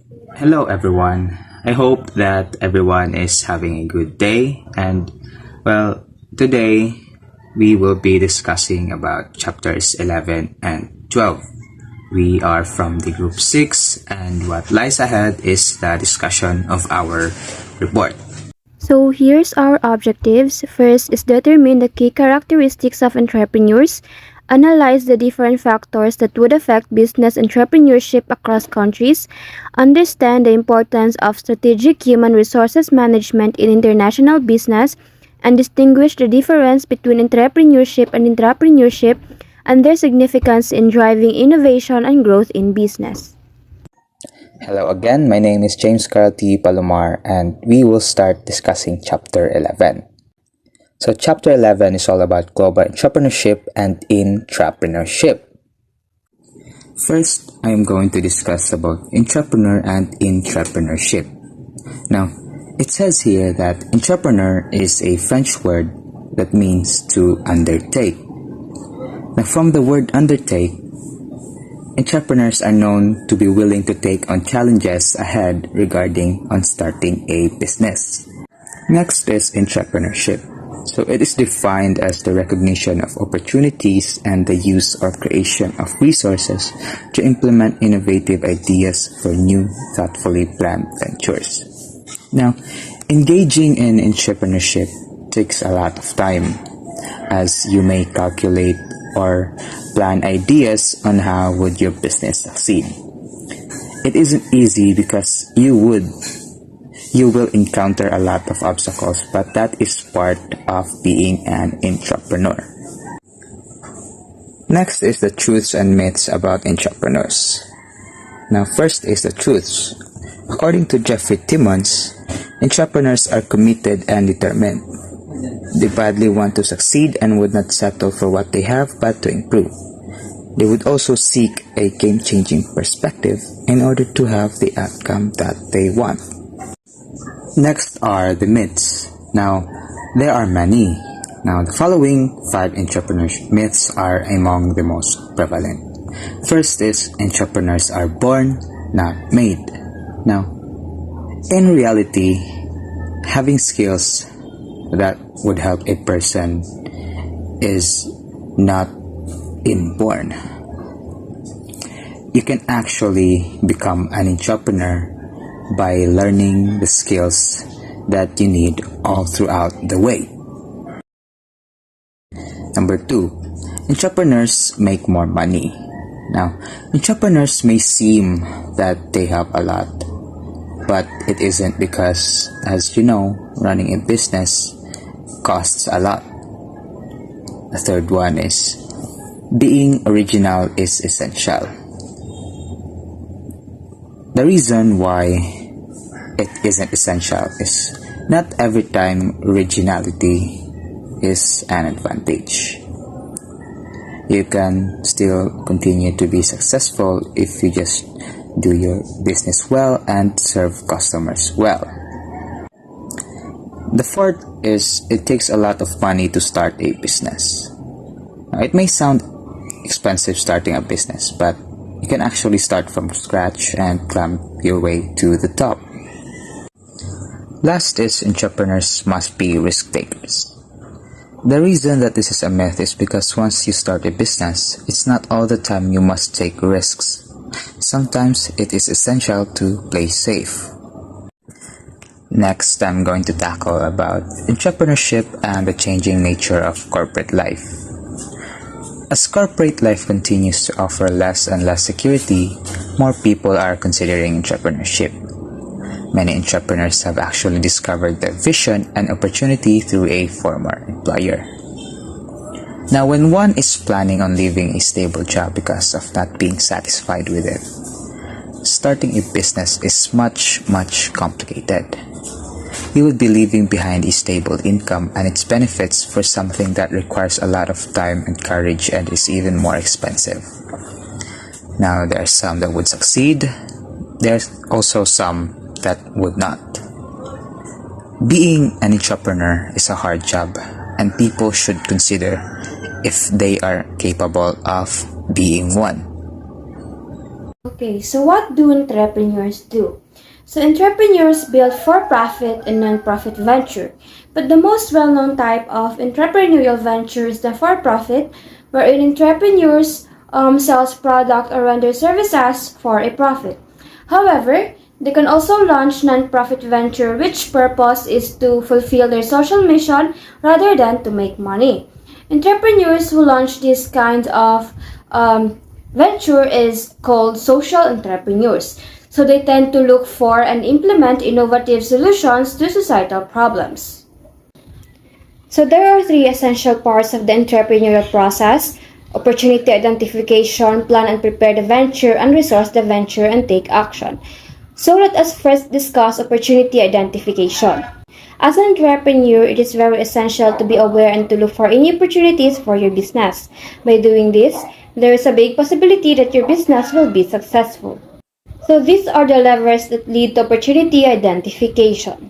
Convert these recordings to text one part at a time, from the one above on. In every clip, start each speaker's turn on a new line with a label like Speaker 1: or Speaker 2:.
Speaker 1: Hello, everyone. I hope that everyone is having a good day. And well, today we will be discussing about chapters 11 and 12. We are from the group 6, and what lies ahead is the discussion of our report.
Speaker 2: So here's our objectives. First is determine the key characteristics of entrepreneurs, analyze the different factors that would affect business entrepreneurship across countries, understand the importance of strategic human resources management in international business, and distinguish the difference between entrepreneurship and intrapreneurship and their significance in driving innovation and growth in business.
Speaker 1: Hello again, my name is James Carl T. Palomar, and we will start discussing chapter 11. So chapter 11 is all about global entrepreneurship and intrapreneurship. First, I am going to discuss about entrepreneur and intrapreneurship. Now, it says here that entrepreneur is a French word that means to undertake. Now, from the word undertake, entrepreneurs are known to be willing to take on challenges ahead regarding on starting a business. Next is intrapreneurship. So it is defined as the recognition of opportunities and the use or creation of resources to implement innovative ideas for new, thoughtfully planned ventures. Now, engaging in entrepreneurship takes a lot of time, as you may calculate or plan ideas on how would your business succeed. It isn't easy because you will encounter a lot of obstacles, but that is part of being an entrepreneur. Next is the truths and myths about entrepreneurs. Now, first is the truths. According to Jeffrey Timmons, entrepreneurs are committed and determined. They badly want to succeed and would not settle for what they have but to improve. They would also seek a game-changing perspective in order to have the outcome that they want. Next are the myths. Now, there are many. Now, the following 5 entrepreneurship myths are among the most prevalent. First is entrepreneurs are born, not made. Now, in reality, having skills that would help a person is not inborn. You can actually become an entrepreneur by learning the skills that you need all throughout the way. Number 2, entrepreneurs make more money. Now, entrepreneurs may seem that they have a lot, but it isn't, because, as you know, running a business costs a lot. The third one is being original is essential. The reason why it isn't essential is not every time originality is an advantage. You can still continue to be successful if you just do your business well and serve customers well. The fourth is it takes a lot of money to start a business. Now, it may sound expensive starting a business, but you can actually start from scratch and climb your way to the top. Last is entrepreneurs must be risk takers. The reason that this is a myth is because once you start a business, it's not all the time you must take risks. Sometimes it is essential to play safe. Next, I'm going to tackle about entrepreneurship and the changing nature of corporate life. As corporate life continues to offer less and less security, more people are considering entrepreneurship. Many entrepreneurs have actually discovered their vision and opportunity through a former employer. Now, when one is planning on leaving a stable job because of not being satisfied with it, starting a business is much complicated. You would be leaving behind a stable income and its benefits for something that requires a lot of time and courage and is even more expensive. Now, there are some that would succeed. There's also some that would not. Being an entrepreneur is a hard job, and people should consider if they are capable of being one.
Speaker 2: Okay, so what do entrepreneurs do? So entrepreneurs build for-profit and non-profit venture. But the most well-known type of entrepreneurial venture is the for-profit, wherein entrepreneurs sells product or render services for a profit. However, they can also launch non-profit venture which purpose is to fulfill their social mission rather than to make money. Entrepreneurs who launch this kind of venture is called social entrepreneurs. So they tend to look for and implement innovative solutions to societal problems. So there are three essential parts of the entrepreneurial process: opportunity identification, plan and prepare the venture, and resource the venture and take action. So let us first discuss opportunity identification. As an entrepreneur, it is very essential to be aware and to look for any opportunities for your business. By doing this, there is a big possibility that your business will be successful. So these are the levers that lead to opportunity identification.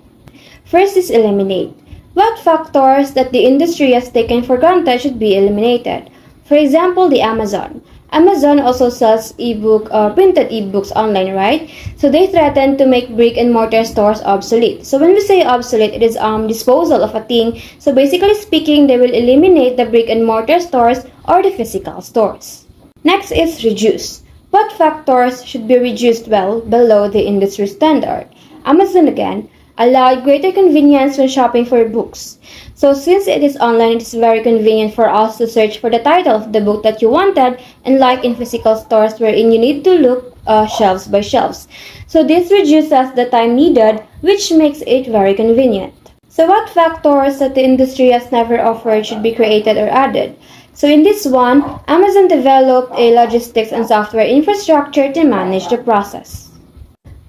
Speaker 2: First is eliminate. What factors that the industry has taken for granted should be eliminated? For example, the Amazon. Amazon also sells printed ebooks online, right? So they threaten to make brick and mortar stores obsolete. So when we say obsolete, it is disposal of a thing. So basically speaking, they will eliminate the brick and mortar stores or the physical stores. Next is reduce. What factors should be reduced well below the industry standard? Amazon again allowed greater convenience when shopping for books. So since it is online, it is very convenient for us to search for the title of the book that you wanted, unlike in physical stores wherein you need to look shelves by shelves. So this reduces the time needed, which makes it very convenient. So what factors that the industry has never offered should be created or added? So in this one, Amazon developed a logistics and software infrastructure to manage the process.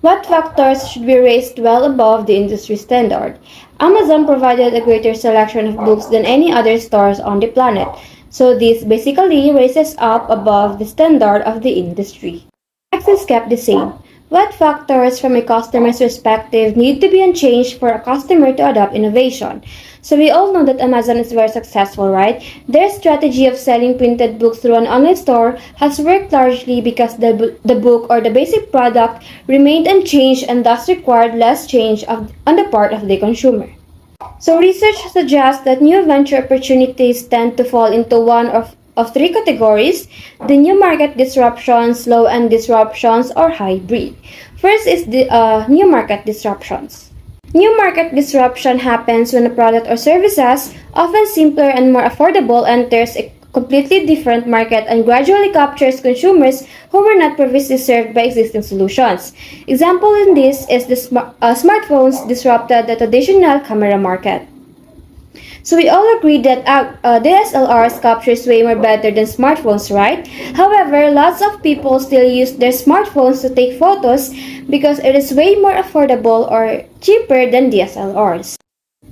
Speaker 2: What factors should be raised well above the industry standard? Amazon provided a greater selection of books than any other stores on the planet, so this basically raises up above the standard of the industry. Next is kept the same. What factors from a customer's perspective need to be unchanged for a customer to adopt innovation? So we all know that Amazon is very successful, right? Their strategy of selling printed books through an online store has worked largely because the book or the basic product remained unchanged and thus required less change on the part of the consumer. So research suggests that new venture opportunities tend to fall into one of three categories: the new market disruptions, low-end disruptions, or hybrid. First is the new market disruptions. New market disruption happens when a product or services, often simpler and more affordable, enters a completely different market and gradually captures consumers who were not previously served by existing solutions. Example in this is the smartphones disrupted the traditional camera market. So we all agree that DSLRs captures way more better than smartphones, right? However, lots of people still use their smartphones to take photos because it is way more affordable or cheaper than DSLRs.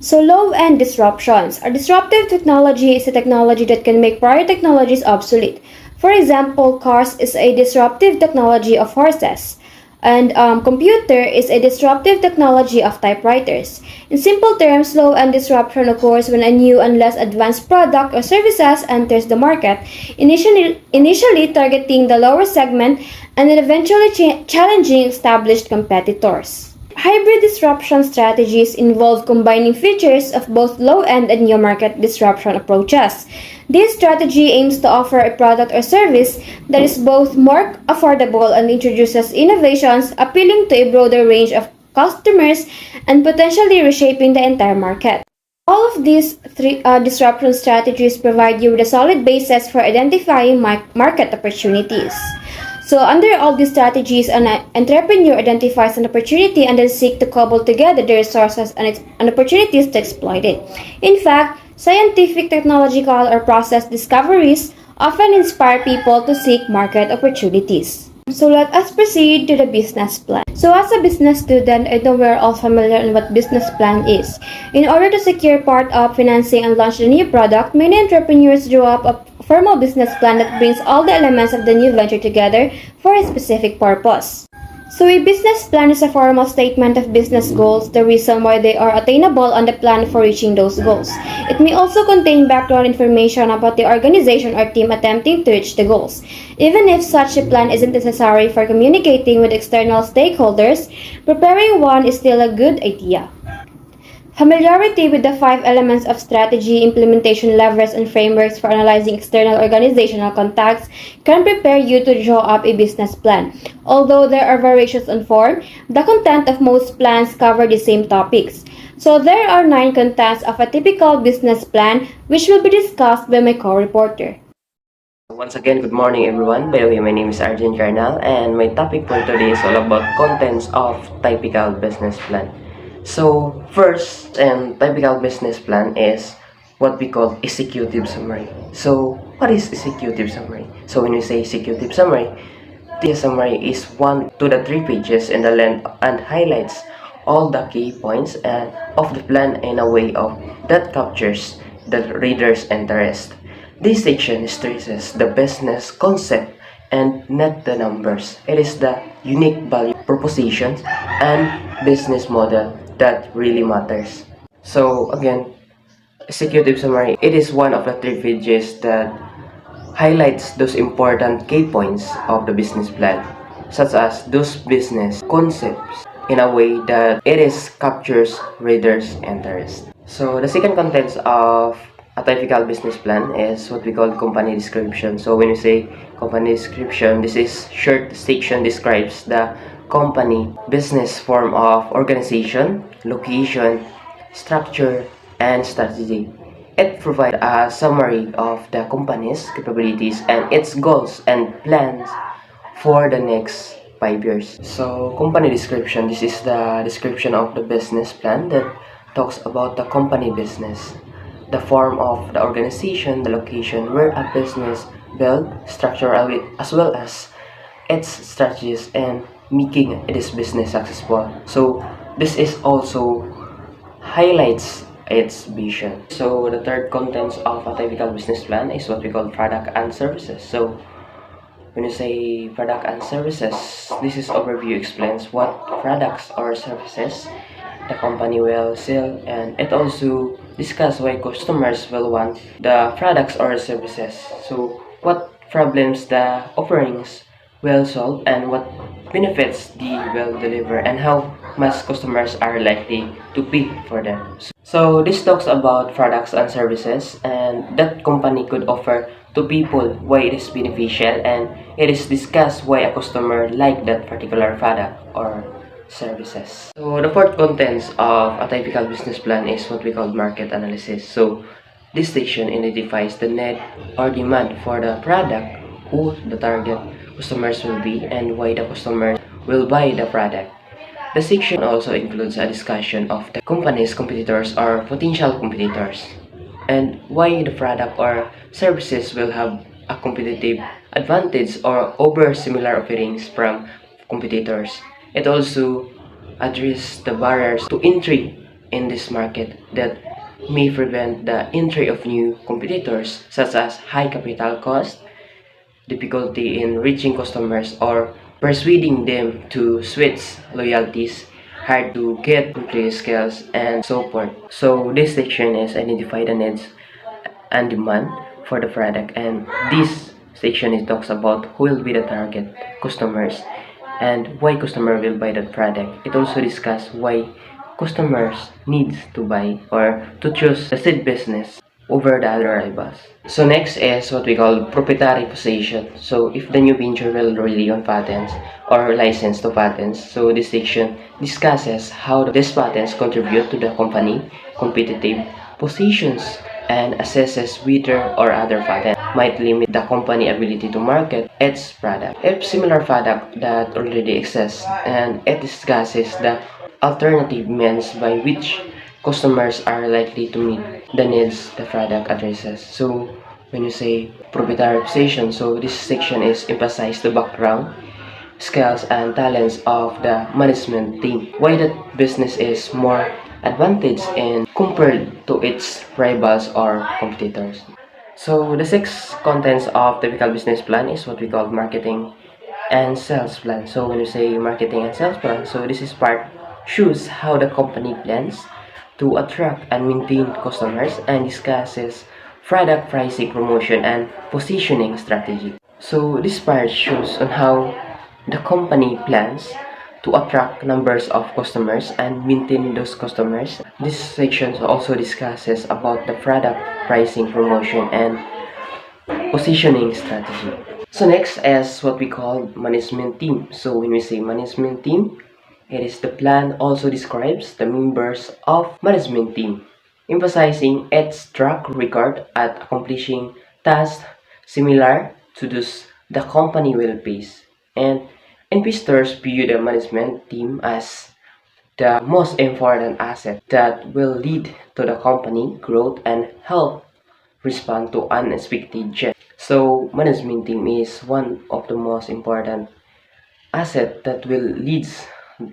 Speaker 2: So low-end disruptions. A disruptive technology is a technology that can make prior technologies obsolete. For example, cars is a disruptive technology of horses. And computer is a disruptive technology of typewriters. In simple terms, low-end disruption occurs when a new and less advanced product or services enters the market, initially targeting the lower segment and then eventually challenging established competitors. Hybrid disruption strategies involve combining features of both low-end and new market disruption approaches. This strategy aims to offer a product or service that is both more affordable and introduces innovations appealing to a broader range of customers and potentially reshaping the entire market. All of these three disruption strategies provide you with a solid basis for identifying market opportunities. So under all these strategies, an entrepreneur identifies an opportunity and then seeks to cobble together the resources and opportunities to exploit it. In fact, scientific, technological, or process discoveries often inspire people to seek market opportunities. So let us proceed to the business plan. So as a business student, I know we're all familiar on what business plan is. In order to secure part of financing and launch a new product, many entrepreneurs draw up a formal business plan that brings all the elements of the new venture together for a specific purpose. So, a business plan is a formal statement of business goals, the reason why they are attainable, and the plan for reaching those goals. It may also contain background information about the organization or team attempting to reach the goals. Even if such a plan isn't necessary for communicating with external stakeholders, preparing one is still a good idea. Familiarity with the five elements of strategy, implementation levers, and frameworks for analyzing external organizational contacts can prepare you to draw up a business plan. Although there are variations on form, the content of most plans cover the same topics. So there are 9 contents of a typical business plan, which will be discussed by my co-reporter.
Speaker 3: Once again, good morning everyone. By the way, my name is Arjun Carnal and my topic for today is all about contents of typical business plan. So, first and typical business plan is what we call executive summary. So, what is executive summary? So, when we say executive summary, the summary is 1 to 3 pages in the length and highlights all the key points and of the plan in a way of that captures the reader's interest. This section stresses the business concept and not the numbers. It is the unique value propositions and business model that really matters. So again, executive summary, it is one of the 3 pages that highlights those important key points of the business plan, such as those business concepts in a way that it is captures readers' interest. So the second contents of a typical business plan is what we call company description. So when we say company description, this is short section describes the company business form of organization, location, structure, and strategy. It provides a summary of the company's capabilities and its goals and plans for the next 5 years. So, company description, this is the description of the business plan that talks about the company business, the form of the organization, the location where a business built, structure as well as its strategies and making this business successful. So, this is also highlights its vision. So the third contents of a typical business plan is what we call product and services. So when you say product and services, this is overview explains what products or services the company will sell, and it also discuss why customers will want the products or services. So what problems the offerings will solve and what benefits they will deliver and how much customers are likely to pay for them. So this talks about products and services and that company could offer to people why it is beneficial, and it is discussed why a customer like that particular product or services. So the fourth contents of a typical business plan is what we call market analysis. So this section identifies the need or demand for the product, who the target customers will be, and why the customers will buy the product. The section also includes a discussion of the company's competitors or potential competitors, and why the product or services will have a competitive advantage or over similar offerings from competitors. It also addresses the barriers to entry in this market that may prevent the entry of new competitors, such as high capital cost, difficulty in reaching customers or persuading them to switch loyalties, hard to get complete skills, and so forth. So this section is identify the needs and demand for the product, and this section is talks about who will be the target customers and why customer will buy that product. It also discuss why customers needs to buy or to choose the said business over the other rivals. So next is what we call proprietary possession. So if the new venture will rely on patents or license to patents, so this section discusses how these patents contribute to the company competitive positions and assesses whether or other patent might limit the company ability to market its product. If similar product that already exists, and it discusses the alternative means by which customers are likely to meet the needs the product addresses. So when you say proprietary possession, so this section is emphasize the background, skills and talents of the management team, why that business is more advantage in compared to its rivals or competitors. So the six contents of typical business plan is what we call marketing and sales plan. So when you say marketing and sales plan, so this is part shows how the company plans to attract and maintain customers and discusses product pricing, promotion, and positioning strategy. So this part shows on how the company plans to attract numbers of customers and maintain those customers. This section also discusses about the product pricing, promotion, and positioning strategy. So next is what we call management team. So when we say management team, it is the plan also describes the members of management team, emphasizing its track record at accomplishing tasks similar to those the company will face. And investors view the management team as the most important asset that will lead to the company growth and help respond to unexpected change. So management team is one of the most important asset that will leads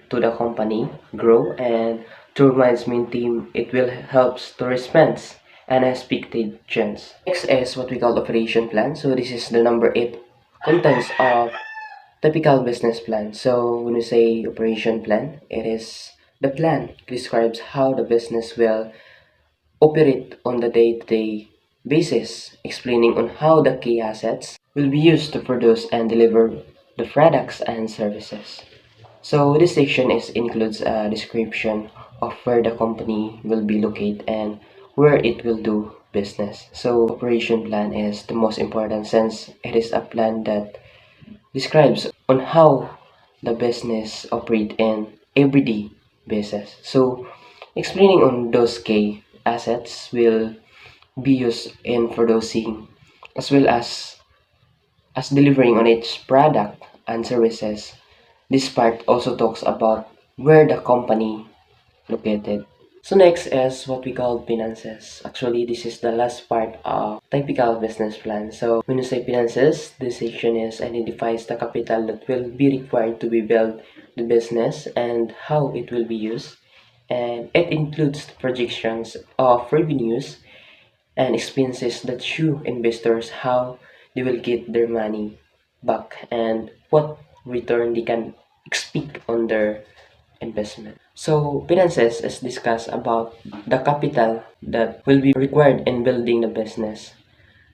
Speaker 3: to the company grow, and through management team it will helps to respond unexpected change. Next is what we call operation plan. So this is the number 8 contents of typical business plan. So when we say operation plan, it is the plan describes how the business will operate on the day-to-day basis, explaining on how the key assets will be used to produce and deliver the products and services. So this section includes a description of where the company will be located and where it will do business. So operation plan is the most important since it is a plan that describes on how the business operate in everyday basis. So explaining on those key assets will be used in producing as well as delivering on its product and services. This part also talks about where the company located. So next is what we call finances. Actually, this is the last part of typical business plan. So when you say finances, this section identifies the capital that will be required to be built the business and how it will be used. And it includes the projections of revenues and expenses that show investors how they will get their money back and what return they can expect on their investment. So finances is discussed about the capital that will be required in building the business.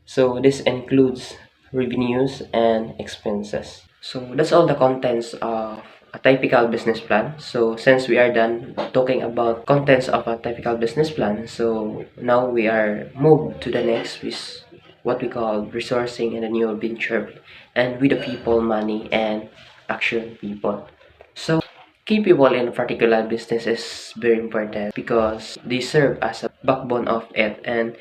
Speaker 3: So this includes revenues and expenses. So that's all the contents of a typical business plan. So since we are done talking about contents of a typical business plan, so now we are moved to the next, which what we call resourcing and a new venture, and with the people, money, and action people. So key people in a particular business is very important because they serve as a backbone of it, and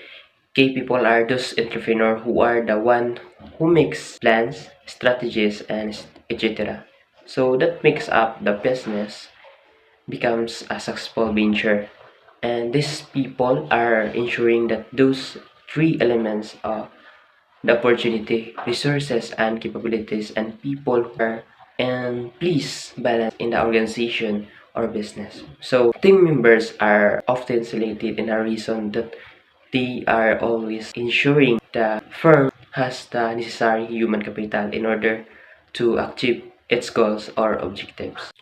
Speaker 3: key people are those entrepreneurs who are the one who makes plans, strategies, and etc. So that makes up the business becomes a successful venture. And these people are ensuring that those three elements of the opportunity, resources, and capabilities, and people who are and please balance in the organization or business. So team members are often selected in a reason that they are always ensuring the firm has the necessary human capital in order to achieve its goals or objectives.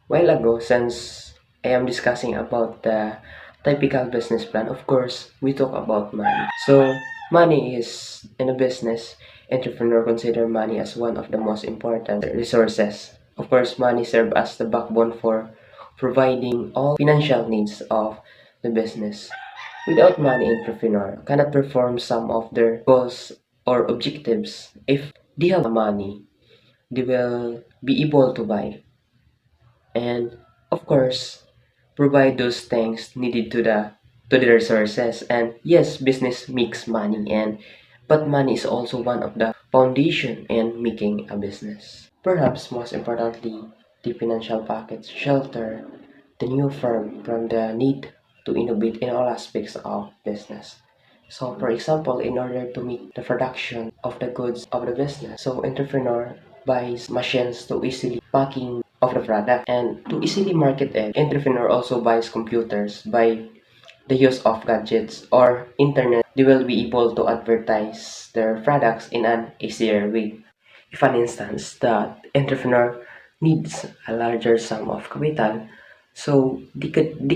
Speaker 3: While ago, since I am discussing about the typical business plan, of course, we talk about money. So, money is in a business, entrepreneur consider money as one of the most important resources. Of course, money serves as the backbone for providing all financial needs of the business. Without money, entrepreneur cannot perform some of their goals or objectives. If they have money, they will be able to buy and of course provide those things needed to the resources. And yes, business makes money, and but money is also one of the foundation in making a business. Perhaps most importantly, the financial package shelter the new firm from the need to innovate in all aspects of business. So for example, in order to meet the production of the goods of the business, so entrepreneur buys machines to easily packing of the product, and to easily market it, entrepreneur also buys computers. By the use of gadgets or internet, they will be able to advertise their products in an easier way. if an instance that entrepreneur needs a larger sum of capital, so they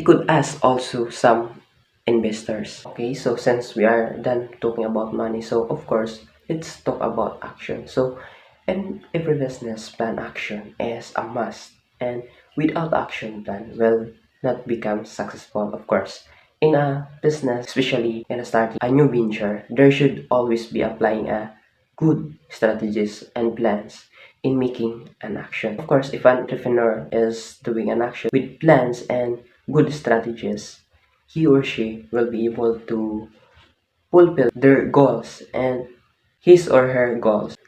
Speaker 3: could ask also some investors. Okay, so since we are done talking about money, so of course let's talk about action. So in every business plan, action is a must, and without action plan will not become successful. Of course, in a business, especially in a starting a new venture, there should always be applying a good strategies and plans in making an action. Of course, if an entrepreneur is doing an action with plans and good strategies, he or she will be able to fulfill their goals and his or her goals.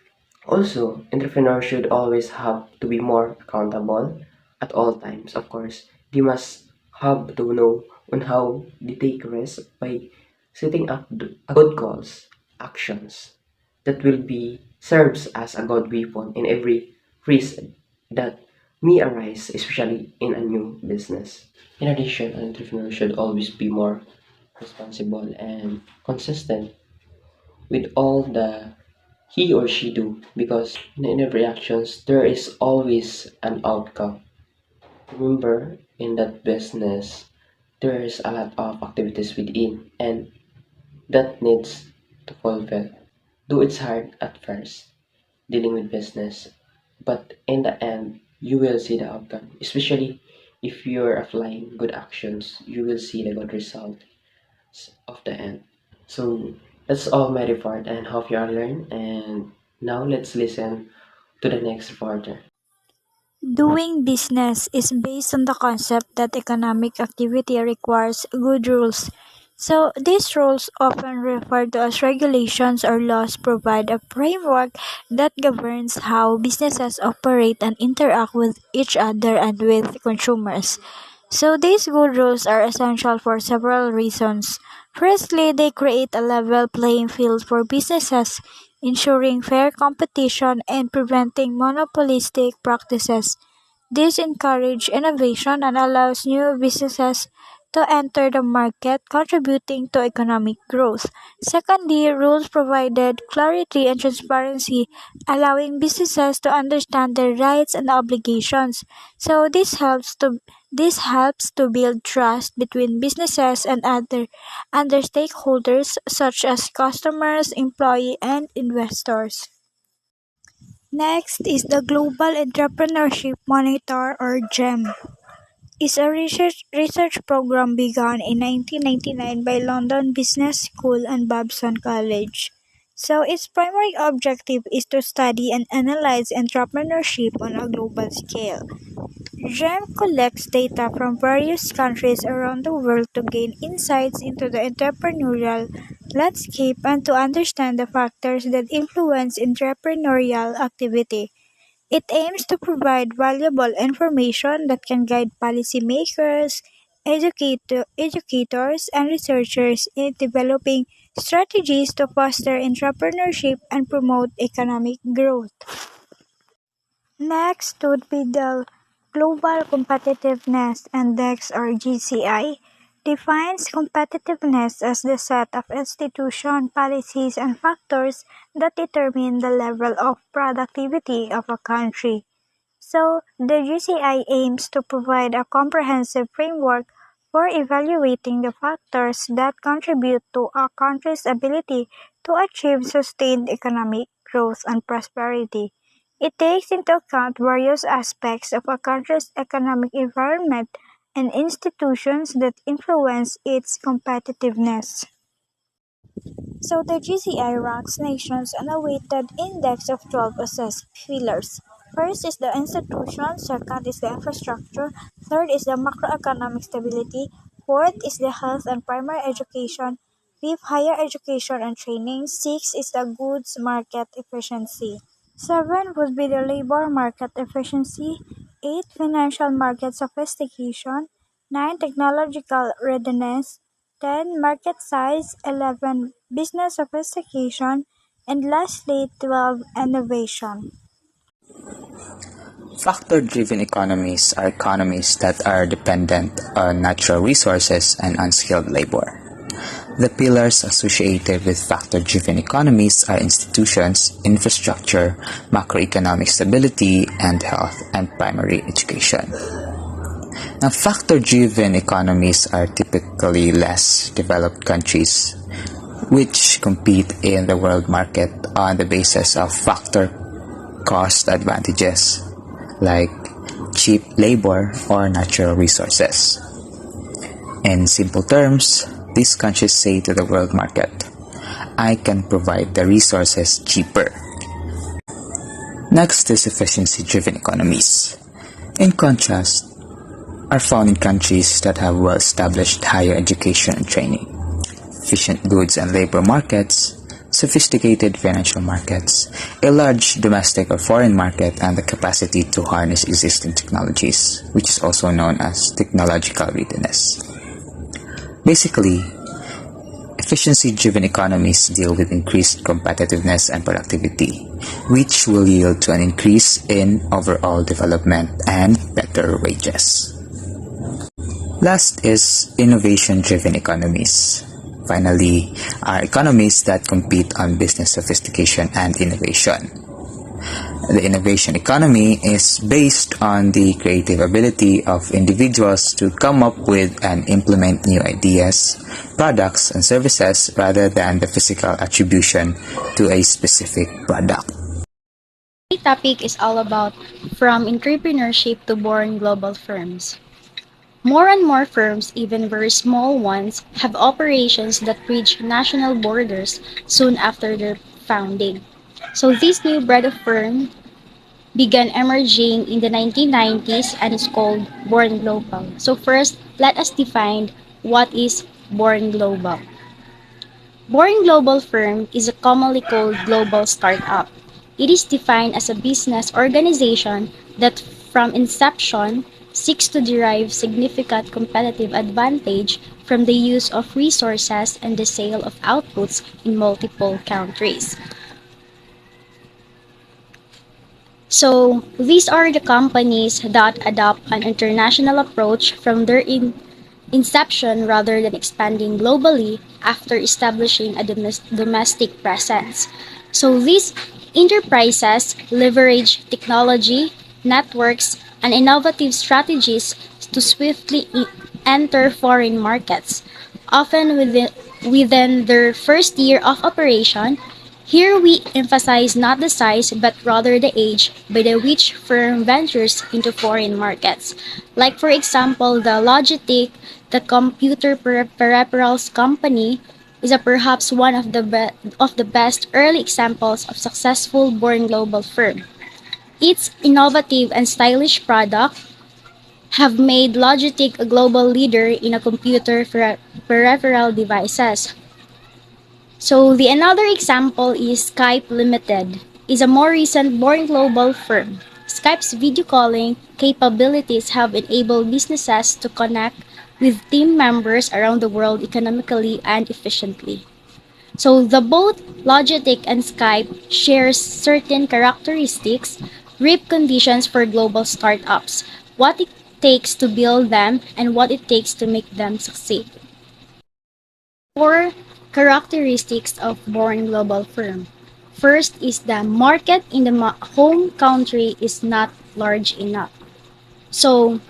Speaker 3: Also, entrepreneurs should always have to be more accountable at all times. Of course, they must have to know on how they take risks by setting up good goals, actions that will be serves as a good weapon in every risk that may arise, especially in a new business. In addition, an entrepreneur should always be more responsible and consistent with all the he or she do, because in every actions there is always an outcome. Remember, in that business there is a lot of activities within and that needs to fulfill. Though it's hard at first dealing with business, but in the end you will see the outcome. Especially if you're applying good actions, you will see the good result of the end. So that's all my report and hope you all learn. And now let's listen to the next reporter.
Speaker 4: Doing business is based on the concept that economic activity requires good rules. So, these rules, often referred to as regulations or laws, provide a framework that governs how businesses operate and interact with each other and with consumers. So, these good rules are essential for several reasons. Firstly, they create a level playing field for businesses, ensuring fair competition and preventing monopolistic practices. This encourages innovation and allows new businesses to enter the market, contributing to economic growth. Secondly, rules provided clarity and transparency, allowing businesses to understand their rights and obligations. So this helps to build trust between businesses and other stakeholders such as customers, employees, and investors. Next is the Global Entrepreneurship Monitor or GEM. Is a research program begun in 1999 by London Business School and Babson College. So its primary objective is to study and analyze entrepreneurship on a global scale. GEM collects data from various countries around the world to gain insights into the entrepreneurial landscape and to understand the factors that influence entrepreneurial activity. It aims to provide valuable information that can guide policymakers, educators, and researchers in developing strategies to foster entrepreneurship and promote economic growth. Next would be the Global Competitiveness Index or GCI. Defines competitiveness as the set of institutions, policies, and factors that determine the level of productivity of a country. So, the GCI aims to provide a comprehensive framework for evaluating the factors that contribute to a country's ability to achieve sustained economic growth and prosperity. It takes into account various aspects of a country's economic environment and institutions that influence its competitiveness. So the GCI ranks nations on a weighted index of 12 assessed pillars. First is the institution, second is the infrastructure, third is the macroeconomic stability, fourth is the health and primary education, fifth higher education and training, sixth is the goods market efficiency. Seven would be the labor market efficiency, eight financial market sophistication, nine technological readiness, 10 market size, 11 business sophistication, and lastly 12 innovation.
Speaker 1: Factor-driven economies are economies that are dependent on natural resources and unskilled labor. The pillars associated with factor-driven economies are institutions, infrastructure, macroeconomic stability, and health and primary education. Now, factor-driven economies are typically less developed countries which compete in the world market on the basis of factor cost advantages like cheap labor or natural resources. In simple terms, these countries say to the world market, I can provide the resources cheaper. Next is efficiency-driven economies. In contrast, are found in countries that have well-established higher education and training, efficient goods and labor markets, sophisticated financial markets, a large domestic or foreign market, and the capacity to harness existing technologies, which is also known as technological readiness. Basically, efficiency-driven economies deal with increased competitiveness and productivity, which will yield to an increase in overall development and better wages. Last is innovation-driven economies. Finally, are economies that compete on business sophistication and innovation. The innovation economy is based on the creative ability of individuals to come up with and implement new ideas, products, and services rather than the physical attribution to a specific product.
Speaker 5: My topic is all about from entrepreneurship to born global firms. More and more firms, even very small ones, have operations that bridge national borders soon after their founding. So this new breed of firm began emerging in the 1990s and is called Born Global. So first, let us define what is Born Global. Born Global firm is a commonly called global startup. It is defined as a business organization that from inception seeks to derive significant competitive advantage from the use of resources and the sale of outputs in multiple countries. So, these are the companies that adopt an international approach from their inception rather than expanding globally after establishing a domestic presence. So, these enterprises leverage technology, networks, and innovative strategies to swiftly enter foreign markets, often within their first year of operation. Here we emphasize not the size but rather the age by the which firm ventures into foreign markets. Like for example, the Logitech, the computer peripherals company, is a perhaps one of the best early examples of successful born global firm. Its innovative and stylish product have made Logitech a global leader in a computer peripheral devices. So the another example is Skype Limited, is a more recent born global firm. Skype's video calling capabilities have enabled businesses to connect with team members around the world economically and efficiently. So the both Logitech and Skype shares certain characteristics, reap conditions for global startups, what it takes to build them and what it takes to make them succeed. Four characteristics of born global firm. First is the market in the home country is not large enough. So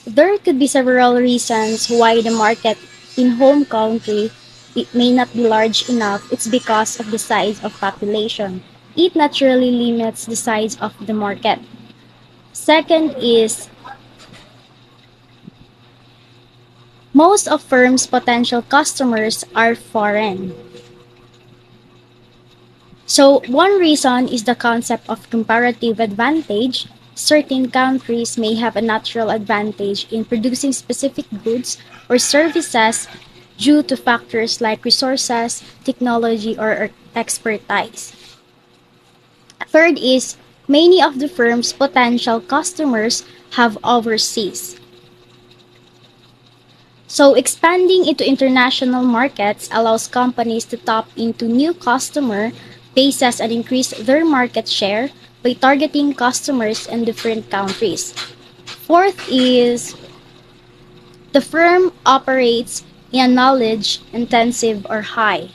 Speaker 5: there could be several reasons why the market in home country it may not be large enough. It's because of the size of population. It naturally limits the size of the market. Second is most of firms' potential customers are foreign. So one reason is the concept of comparative advantage. Certain countries may have a natural advantage in producing specific goods or services due to factors like resources, technology, or expertise. Third is many of the firm's potential customers have overseas. So expanding into international markets allows companies to tap into new customer bases and increase their market share by targeting customers in different countries. Fourth is The firm operates in a knowledge intensive or high.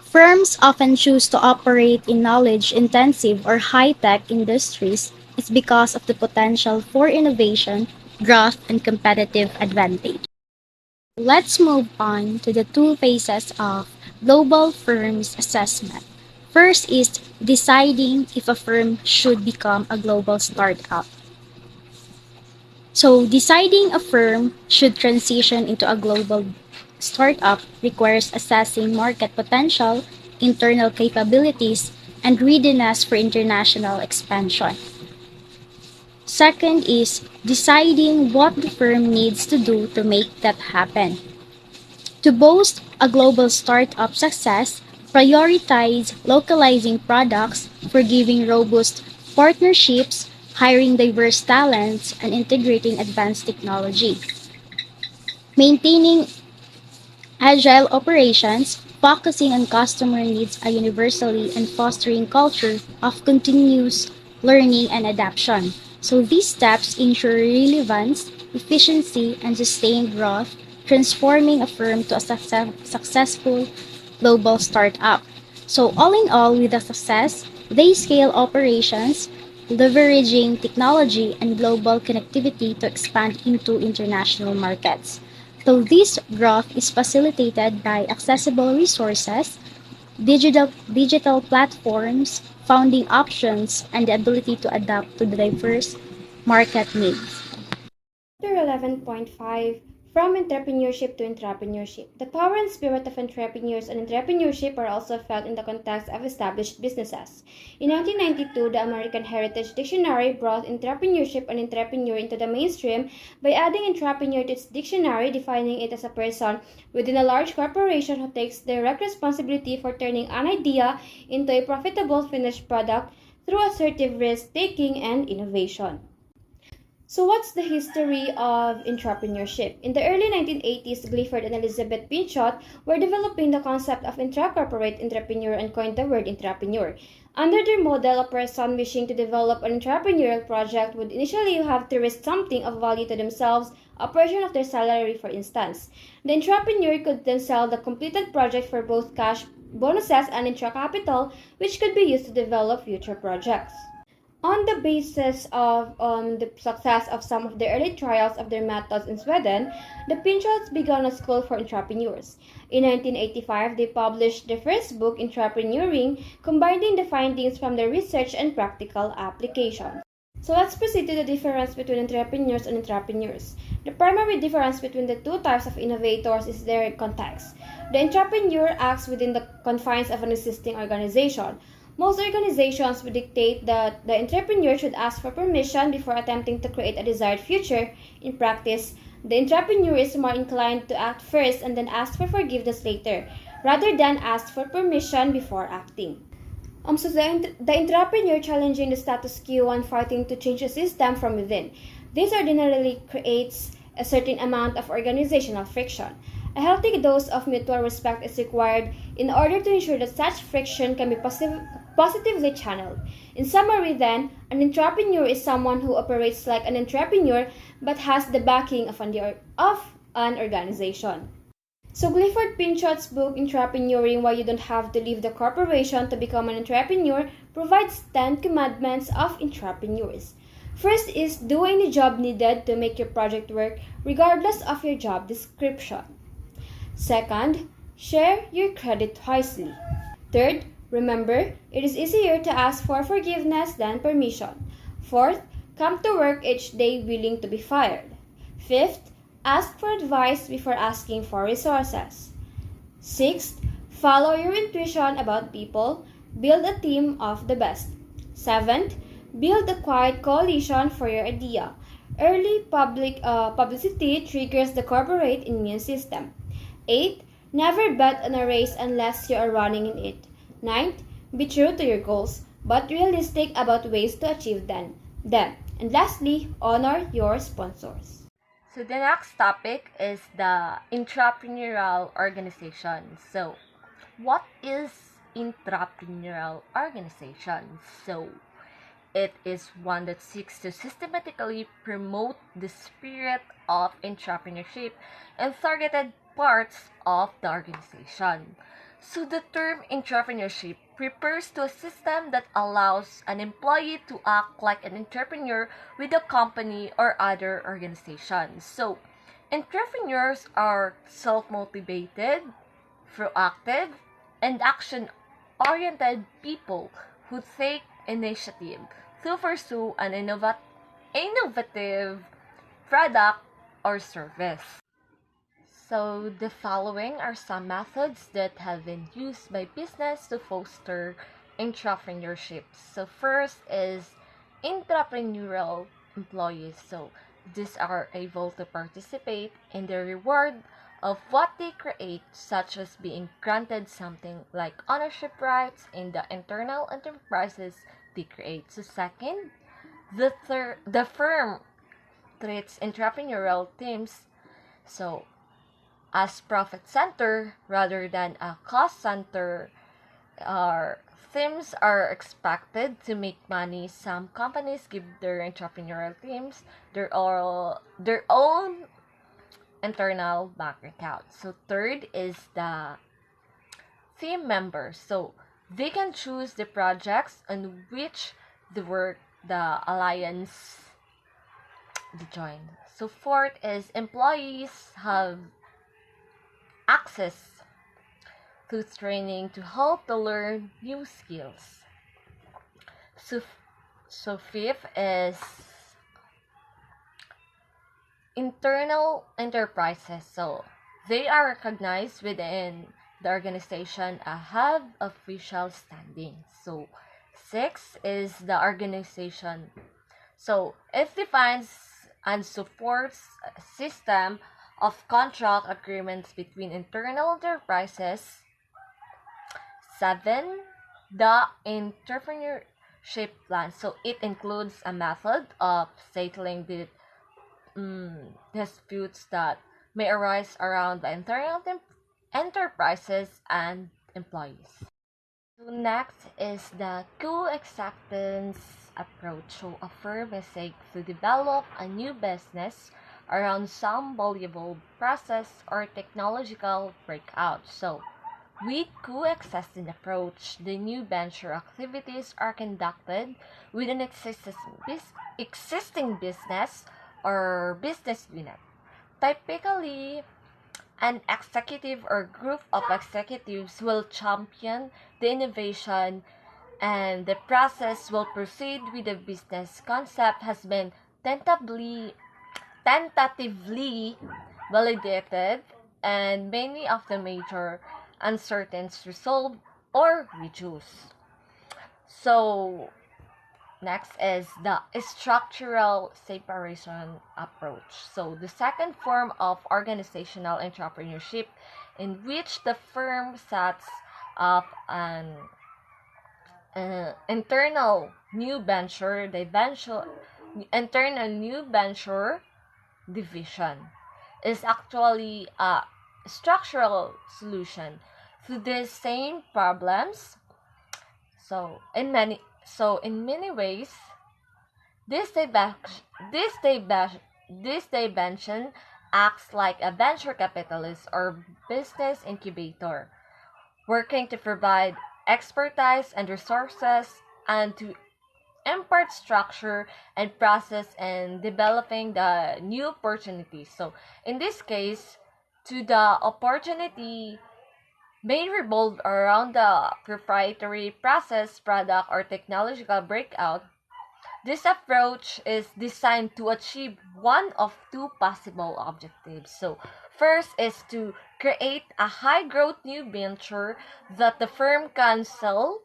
Speaker 5: Firms often choose to operate in knowledge intensive or high tech industries is because of the potential for innovation, growth, and competitive advantage. Let's move on to the two phases of global firms assessment. First is deciding if a firm should become a global startup. So, deciding a firm should transition into a global startup requires assessing market potential, internal capabilities, and readiness for international expansion. Second is deciding what the firm needs to do to make that happen. To boast a global startup success, prioritize localizing products, forgiving robust partnerships, hiring diverse talents, and integrating advanced technology. Maintaining agile operations, focusing on customer needs universally, and fostering culture of continuous learning and adaptation. So these steps ensure relevance, efficiency, and sustained growth, transforming a firm to a successful global startup. So all in all, with the success, they scale operations, leveraging technology and global connectivity to expand into international markets. So this growth is facilitated by accessible resources, digital platforms, funding options, and the ability to adapt to the diverse market needs.
Speaker 2: Chapter 11.5, From Entrepreneurship to Entrepreneurship. The power and spirit of entrepreneurs and entrepreneurship are also felt in the context of established businesses. In 1992, the American Heritage Dictionary brought entrepreneurship and entrepreneur into the mainstream by adding entrepreneur to its dictionary, defining it as a person within a large corporation who takes direct responsibility for turning an idea into a profitable finished product through assertive risk-taking and innovation. So, what's the history of entrepreneurship? In the early 1980s, Clifford and Elizabeth Pinchot were developing the concept of intracorporate entrepreneur and coined the word entrepreneur. Under their model, a person wishing to develop an entrepreneurial project would initially have to risk something of value to themselves, a portion of their salary, for instance. The entrepreneur could then sell the completed project for both cash bonuses and intra-capital, which could be used to develop future projects. On the basis of the success of some of the early trials of their methods in Sweden, the Pinchots began a school for entrepreneurs. In 1985, they published their first book, Entrepreneuring, combining the findings from their research and practical applications. So let's proceed to the difference between entrepreneurs and entrepreneurs. The primary difference between the two types of innovators is their context. The entrepreneur acts within the confines of an existing organization. Most organizations would dictate that the entrepreneur should ask for permission before attempting to create a desired future. In practice, the entrepreneur is more inclined to act first and then ask for forgiveness later, rather than ask for permission before acting. The entrepreneur challenging the status quo and fighting to change the system from within. This ordinarily creates a certain amount of organizational friction. A healthy dose of mutual respect is required in order to ensure that such friction can be positively channeled. In summary, then, an entrepreneur is someone who operates like an entrepreneur but has the backing of an organization. So Clifford Pinchot's book, Entrepreneuring, Why You Don't Have to Leave the Corporation to Become an Entrepreneur, provides 10 commandments of entrepreneurs. First is do any job needed to make your project work regardless of your job description. Second, share your credit wisely. Third, remember, it is easier to ask for forgiveness than permission. Fourth, come to work each day willing to be fired. Fifth, ask for advice before asking for resources. Sixth, follow your intuition about people. Build a team of the best. Seventh, build a quiet coalition for your idea. Early publicity triggers the corporate immune system. 8. Never bet on a race unless you are running in it. 9th, be true to your goals, but realistic about ways to achieve them. And lastly, honor your sponsors.
Speaker 6: So the next topic is the intrapreneurial organization. So what is intrapreneurial organization? So it is one that seeks to systematically promote the spirit of entrepreneurship in targeted parts of the organization. So the term entrepreneurship refers to a system that allows an employee to act like an entrepreneur with a company or other organization. So entrepreneurs are self-motivated, proactive, and action-oriented people who take initiative to pursue an innovative product or service. So the following are some methods that have been used by business to foster entrepreneurship. So first is entrepreneurial employees. So these are able to participate in the reward of what they create, such as being granted something like ownership rights in the internal enterprises they create. So second, the firm treats entrepreneurial teams so as profit center rather than a cost center. Our teams are expected to make money. Some companies give their entrepreneurial teams their own internal bank account. So third is the team members. So they can choose the projects on which the alliance they join. So fourth is employees have access to training to help to learn new skills. So, so fifth is internal enterprises. So they are recognized within the organization and have official standing. So six is the organization. So it defines and supports a system of contract agreements between internal enterprises. 7. The entrepreneurship plan. So it includes a method of settling the disputes that may arise around the internal enterprises and employees. So next is the coexistence approach. So a firm is said to develop a new business around some valuable process or technological breakout. So with coexisting approach, the new venture activities are conducted with an existing business or business unit. Typically, an executive or group of executives will champion the innovation and the process will proceed with the business concept has been tentatively validated and many of the major uncertainties resolved or reduced. So next is the structural separation approach. So the second form of organizational entrepreneurship in which the firm sets up an internal new venture division is actually a structural solution to the same problems. In many ways, this dimension acts like a venture capitalist or business incubator, working to provide expertise and resources and to impart structure and process in developing the new opportunities. So in this case, to the opportunity may revolve around the proprietary process, product, or technological breakout. This approach is designed to achieve one of two possible objectives. So, first is to create a high-growth new venture that the firm can sell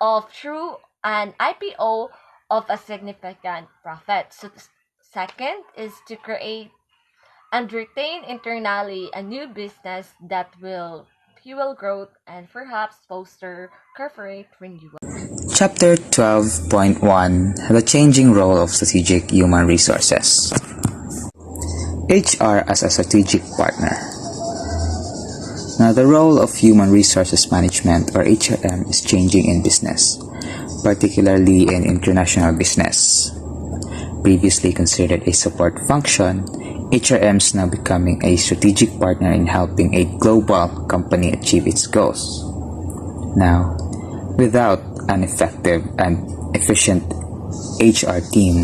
Speaker 6: off through an IPO of a significant profit. So, second is to create and retain internally a new business that will fuel growth and perhaps foster corporate renewal.
Speaker 1: Chapter 12.1 The Changing Role of Strategic Human Resources. HR as a strategic partner. Now, the role of human resources management or HRM is changing in business. particularly in international business. Previously considered a support function, HRM is now becoming a strategic partner in helping a global company achieve its goals. Now, without an effective and efficient HR team,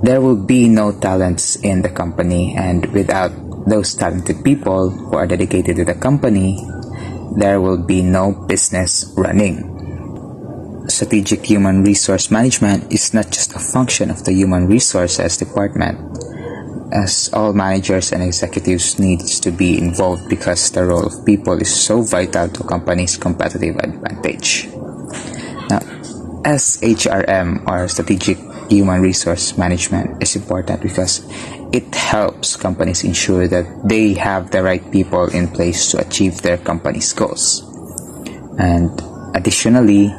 Speaker 1: there will be no talents in the company, and without those talented people who are dedicated to the company, there will be no business running. Strategic human resource management is not just a function of the human resources department, as all managers and executives needs to be involved because the role of people is so vital to a company's competitive advantage. Now, SHRM, or Strategic Human Resource Management, is important because it helps companies ensure that they have the right people in place to achieve their company's goals. And additionally,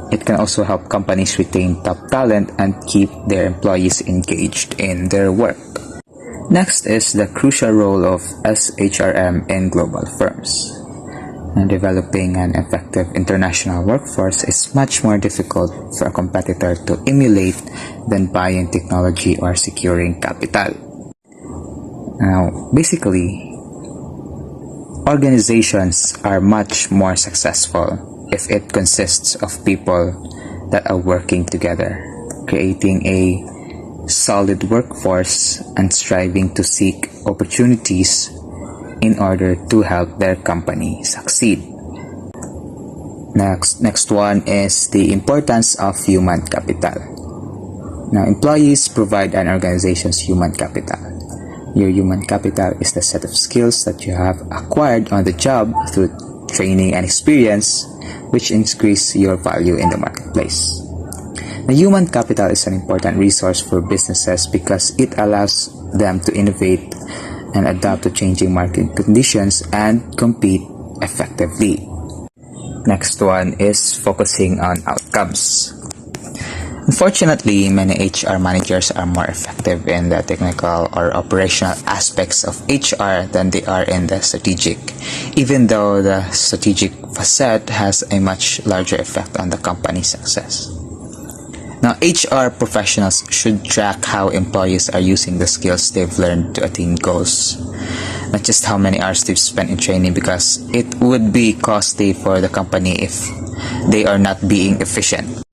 Speaker 1: it can also help companies retain top talent and keep their employees engaged in their work. Next is the crucial role of SHRM in global firms. And developing an effective international workforce is much more difficult for a competitor to emulate than buying technology or securing capital. Now, basically, organizations are much more successful if it consists of people that are working together, creating a solid workforce and striving to seek opportunities in order to help their company succeed. Next one is the importance of human capital. Now, employees provide an organization's human capital. Your human capital is the set of skills that you have acquired on the job through training and experience, which increase your value in the marketplace. The human capital is an important resource for businesses because it allows them to innovate and adapt to changing market conditions and compete effectively. Next one is focusing on outcomes. Unfortunately, many HR managers are more effective in the technical or operational aspects of HR than they are in the strategic, even though the strategic facet has a much larger effect on the company's success. Now, HR professionals should track how employees are using the skills they've learned to attain goals, not just how many hours they've spent in training, because it would be costly for the company if they are not being efficient.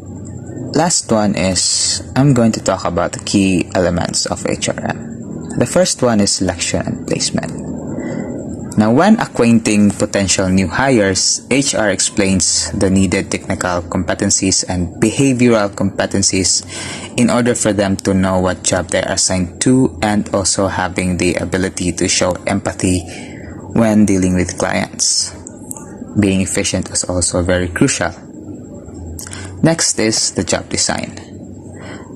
Speaker 1: Last one is, I'm going to talk about the key elements of HRM. The first one is selection and placement. Now, when acquainting potential new hires, HR explains the needed technical competencies and behavioral competencies in order for them to know what job they are assigned to, and also having the ability to show empathy when dealing with clients. Being efficient is also very crucial. Next is the job design.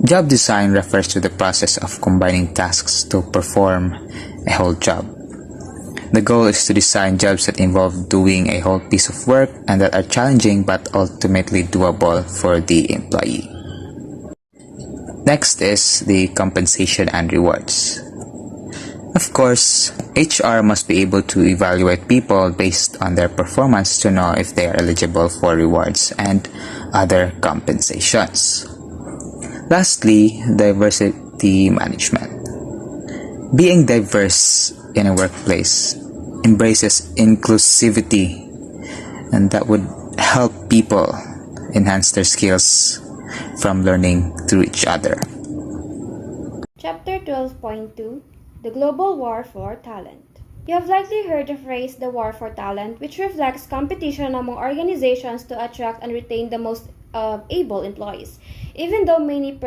Speaker 1: Job design refers to the process of combining tasks to perform a whole job. The goal is to design jobs that involve doing a whole piece of work and that are challenging but ultimately doable for the employee. Next is the compensation and rewards. Of course, HR must be able to evaluate people based on their performance to know if they are eligible for rewards and other compensations. Lastly, diversity management. Being diverse in a workplace embraces inclusivity, and that would help people enhance their skills from learning through each other.
Speaker 2: Chapter 12.2 The Global War for Talent. You have likely heard the phrase the war for talent, which reflects competition among organizations to attract and retain the most able employees. Even though many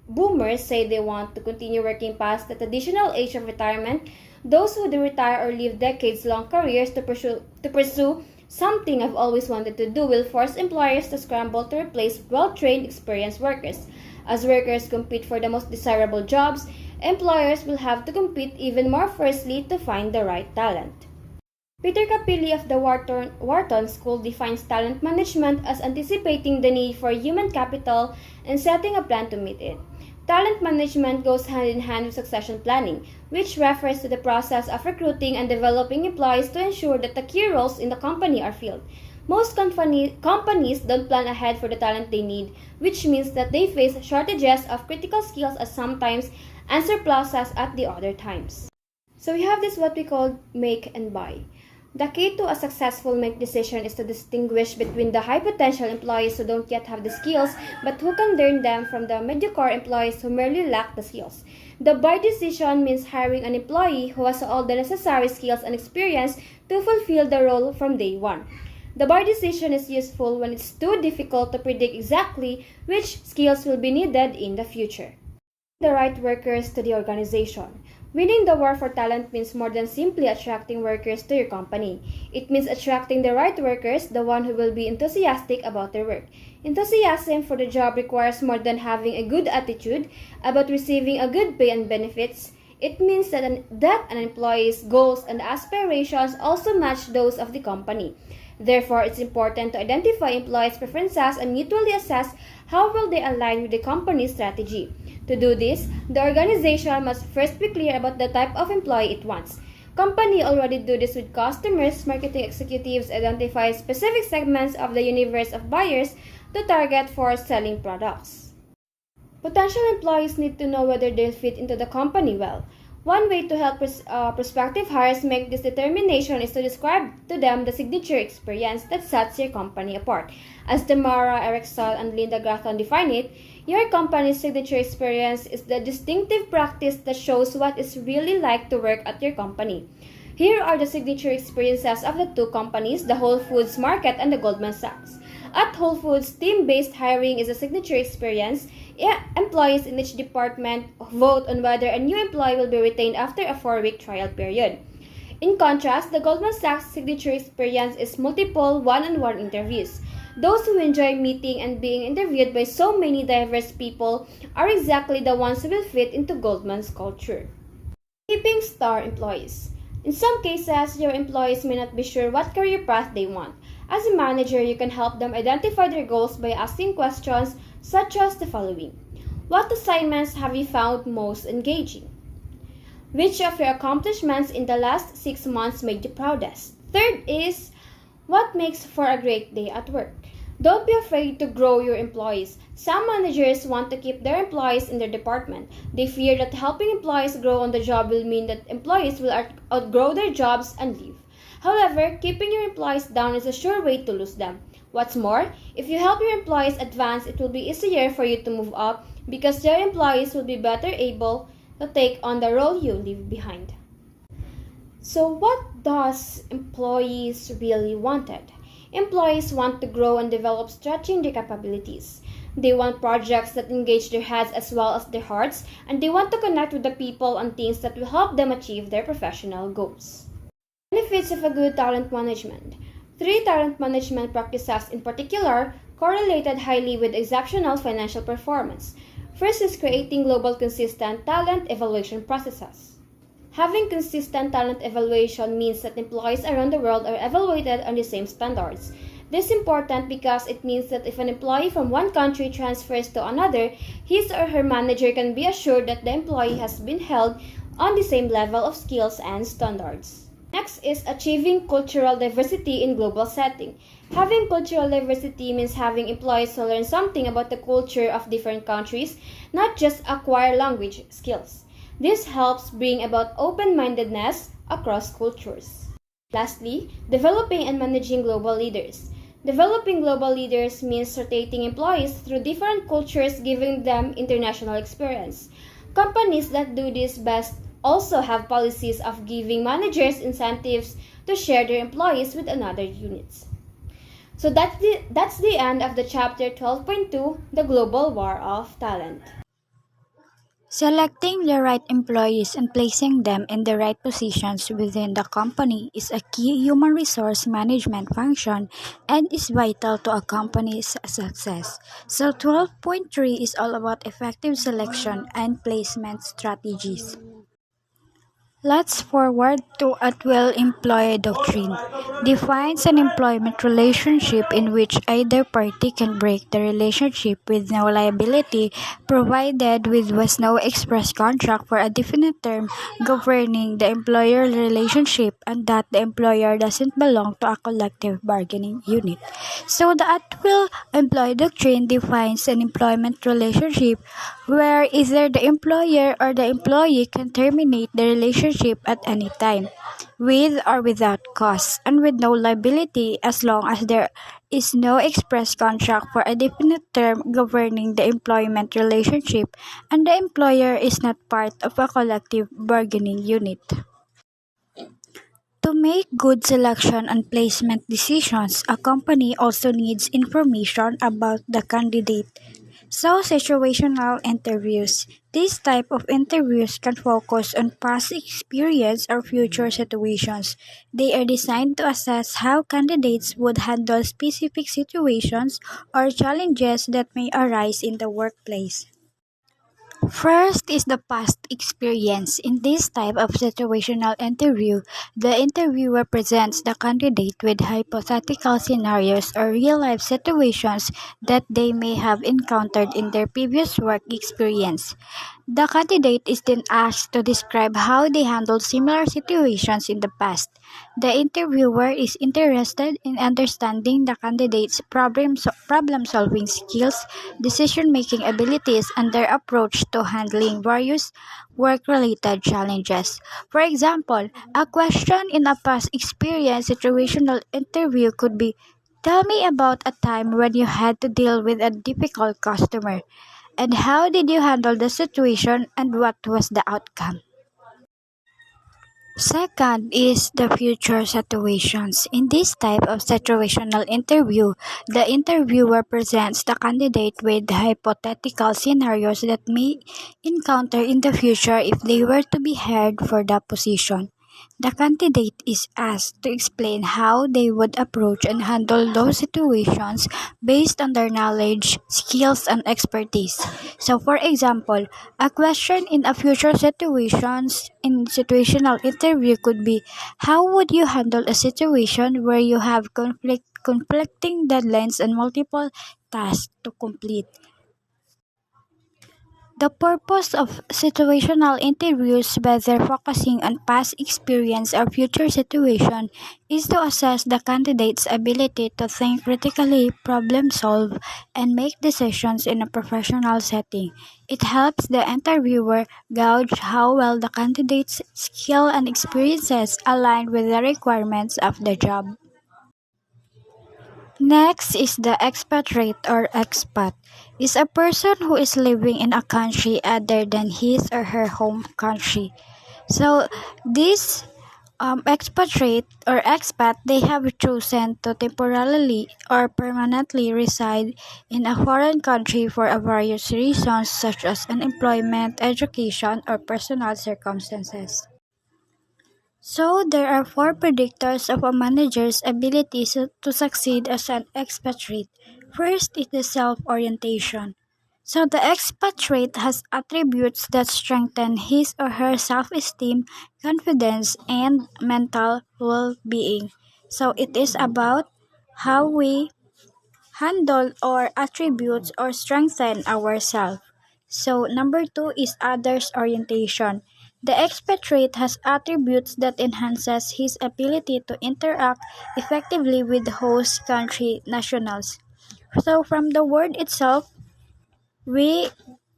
Speaker 2: boomers say they want to continue working past the traditional age of retirement, those who do retire or live decades-long careers to pursue something I've always wanted to do will force employers to scramble to replace well-trained, experienced workers. As workers compete for the most desirable jobs, employers will have to compete even more fiercely to find the right talent. Peter Capilli of the Wharton School defines talent management as anticipating the need for human capital and setting a plan to meet it. Talent management goes hand in hand with succession planning, which refers to the process of recruiting and developing employees to ensure that the key roles in the company are filled. Most companies don't plan ahead for the talent they need, which means that they face shortages of critical skills at some times and surpluses at the other times. So we have this what we call make and buy. The key to a successful make decision is to distinguish between the high potential employees who don't yet have the skills but who can learn them from the mediocre employees who merely lack the skills. The buy decision means hiring an employee who has all the necessary skills and experience to fulfill the role from day one. The buy decision is useful when it's too difficult to predict exactly which skills will be needed in the future. The right workers to the organization. Winning the war for talent means more than simply attracting workers to your company. It means attracting the right workers, the one who will be enthusiastic about their work. Enthusiasm for the job requires more than having a good attitude about receiving a good pay and benefits. It means that an employee's goals and aspirations also match those of the company. Therefore, it's important to identify employees' preferences and mutually assess how well they align with the company's strategy. To do this, the organization must first be clear about the type of employee it wants. Company already do this with customers. Marketing executives identify specific segments of the universe of buyers to target for selling products. Potential employees need to know whether they'll fit into the company well. One way to help prospective hires make this determination is to describe to them the signature experience that sets your company apart. As Tamara Erickson and Linda Grafton define it, your company's signature experience is the distinctive practice that shows what it's really like to work at your company. Here are the signature experiences of the two companies, the Whole Foods Market and the Goldman Sachs. At Whole Foods, team-based hiring is a signature experience. Employees in each department vote on whether a new employee will be retained after a 4-week trial period. In contrast, the Goldman Sachs signature experience is multiple one-on-one interviews. Those who enjoy meeting and being interviewed by so many diverse people are exactly the ones who will fit into Goldman's culture. Keeping star employees. In some cases, your employees may not be sure what career path they want. As a manager, you can help them identify their goals by asking questions such as the following. What assignments have you found most engaging? Which of your accomplishments in the last 6 months made you proudest? Third is, what makes for a great day at work? Don't be afraid to grow your employees. Some managers want to keep their employees in their department. They fear that helping employees grow on the job will mean that employees will outgrow their jobs and leave. However, keeping your employees down is a sure way to lose them. What's more, if you help your employees advance, it will be easier for you to move up because your employees will be better able to take on the role you leave behind. So what does employees really wanted? Employees want to grow and develop, stretching their capabilities. They want projects that engage their heads as well as their hearts, and they want to connect with the people and things that will help them achieve their professional goals. Benefits of a good talent management. 3 talent management practices in particular correlated highly with exceptional financial performance. First is creating global consistent talent evaluation processes. Having consistent talent evaluation means that employees around the world are evaluated on the same standards. This is important because it means that if an employee from one country transfers to another, his or her manager can be assured that the employee has been held on the same level of skills and standards. Next is achieving cultural diversity in global setting. Having cultural diversity means having employees who learn something about the culture of different countries, not just acquire language skills. This helps bring about open-mindedness across cultures. Lastly, developing and managing global leaders. Developing global leaders means rotating employees through different cultures, giving them international experience. Companies that do this best also have policies of giving managers incentives to share their employees with another units. So that's the end of the chapter 12.2, The Global War of Talent.
Speaker 4: Selecting the right employees and placing them in the right positions within the company is a key human resource management function and is vital to a company's success. So 12.3 is all about effective selection and placement strategies. Let's forward to at-will employee doctrine. Defines an employment relationship in which either party can break the relationship with no liability, provided with was no express contract for a definite term governing the employer relationship and that the employer doesn't belong to a collective bargaining unit. So the at-will employee doctrine defines an employment relationship where either the employer or the employee can terminate the relationship at any time, with or without cause, and with no liability as long as there is no express contract for a definite term governing the employment relationship and the employer is not part of a collective bargaining unit. To make good selection and placement decisions, a company also needs information about the candidate. So, situational interviews. This type of interviews can focus on past experience or future situations. They are designed to assess how candidates would handle specific situations or challenges that may arise in the workplace. First is the past experience. In this type of situational interview, the interviewer presents the candidate with hypothetical scenarios or real life situations that they may have encountered in their previous work experience. The candidate is then asked to describe how they handled similar situations in the past. The interviewer is interested in understanding the candidate's problem-solving skills, decision-making abilities, and their approach to handling various work-related challenges. For example, a question in a past experience situational interview could be, "Tell me about a time when you had to deal with a difficult customer. And how did you handle the situation and what was the outcome?" Second is the future situations. In this type of situational interview, the interviewer presents the candidate with hypothetical scenarios that may encounter in the future if they were to be hired for the position. The candidate is asked to explain how they would approach and handle those situations based on their knowledge, skills, and expertise. So, for example, a question in a future situations in situational interview could be, how would you handle a situation where you have conflicting deadlines and multiple tasks to complete? The purpose of situational interviews, whether focusing on past experience or future situation, is to assess the candidate's ability to think critically, problem solve, and make decisions in a professional setting. It helps the interviewer gauge how well the candidate's skill and experiences align with the requirements of the job. Next is the expatriate or expat. Is a person who is living in a country other than his or her home country. So this expatriate or expat, they have chosen to temporarily or permanently reside in a foreign country for a various reasons such as unemployment, education, or personal circumstances. So, there are four predictors of a manager's ability to succeed as an expatriate. First is the self-orientation. So, the expatriate has attributes that strengthen his or her self-esteem, confidence, and mental well-being. So, it is about how we handle or attributes or strengthen ourselves. So, number two is others orientation. The expatriate has attributes that enhances his ability to interact effectively with host country nationals. So, from the word itself, we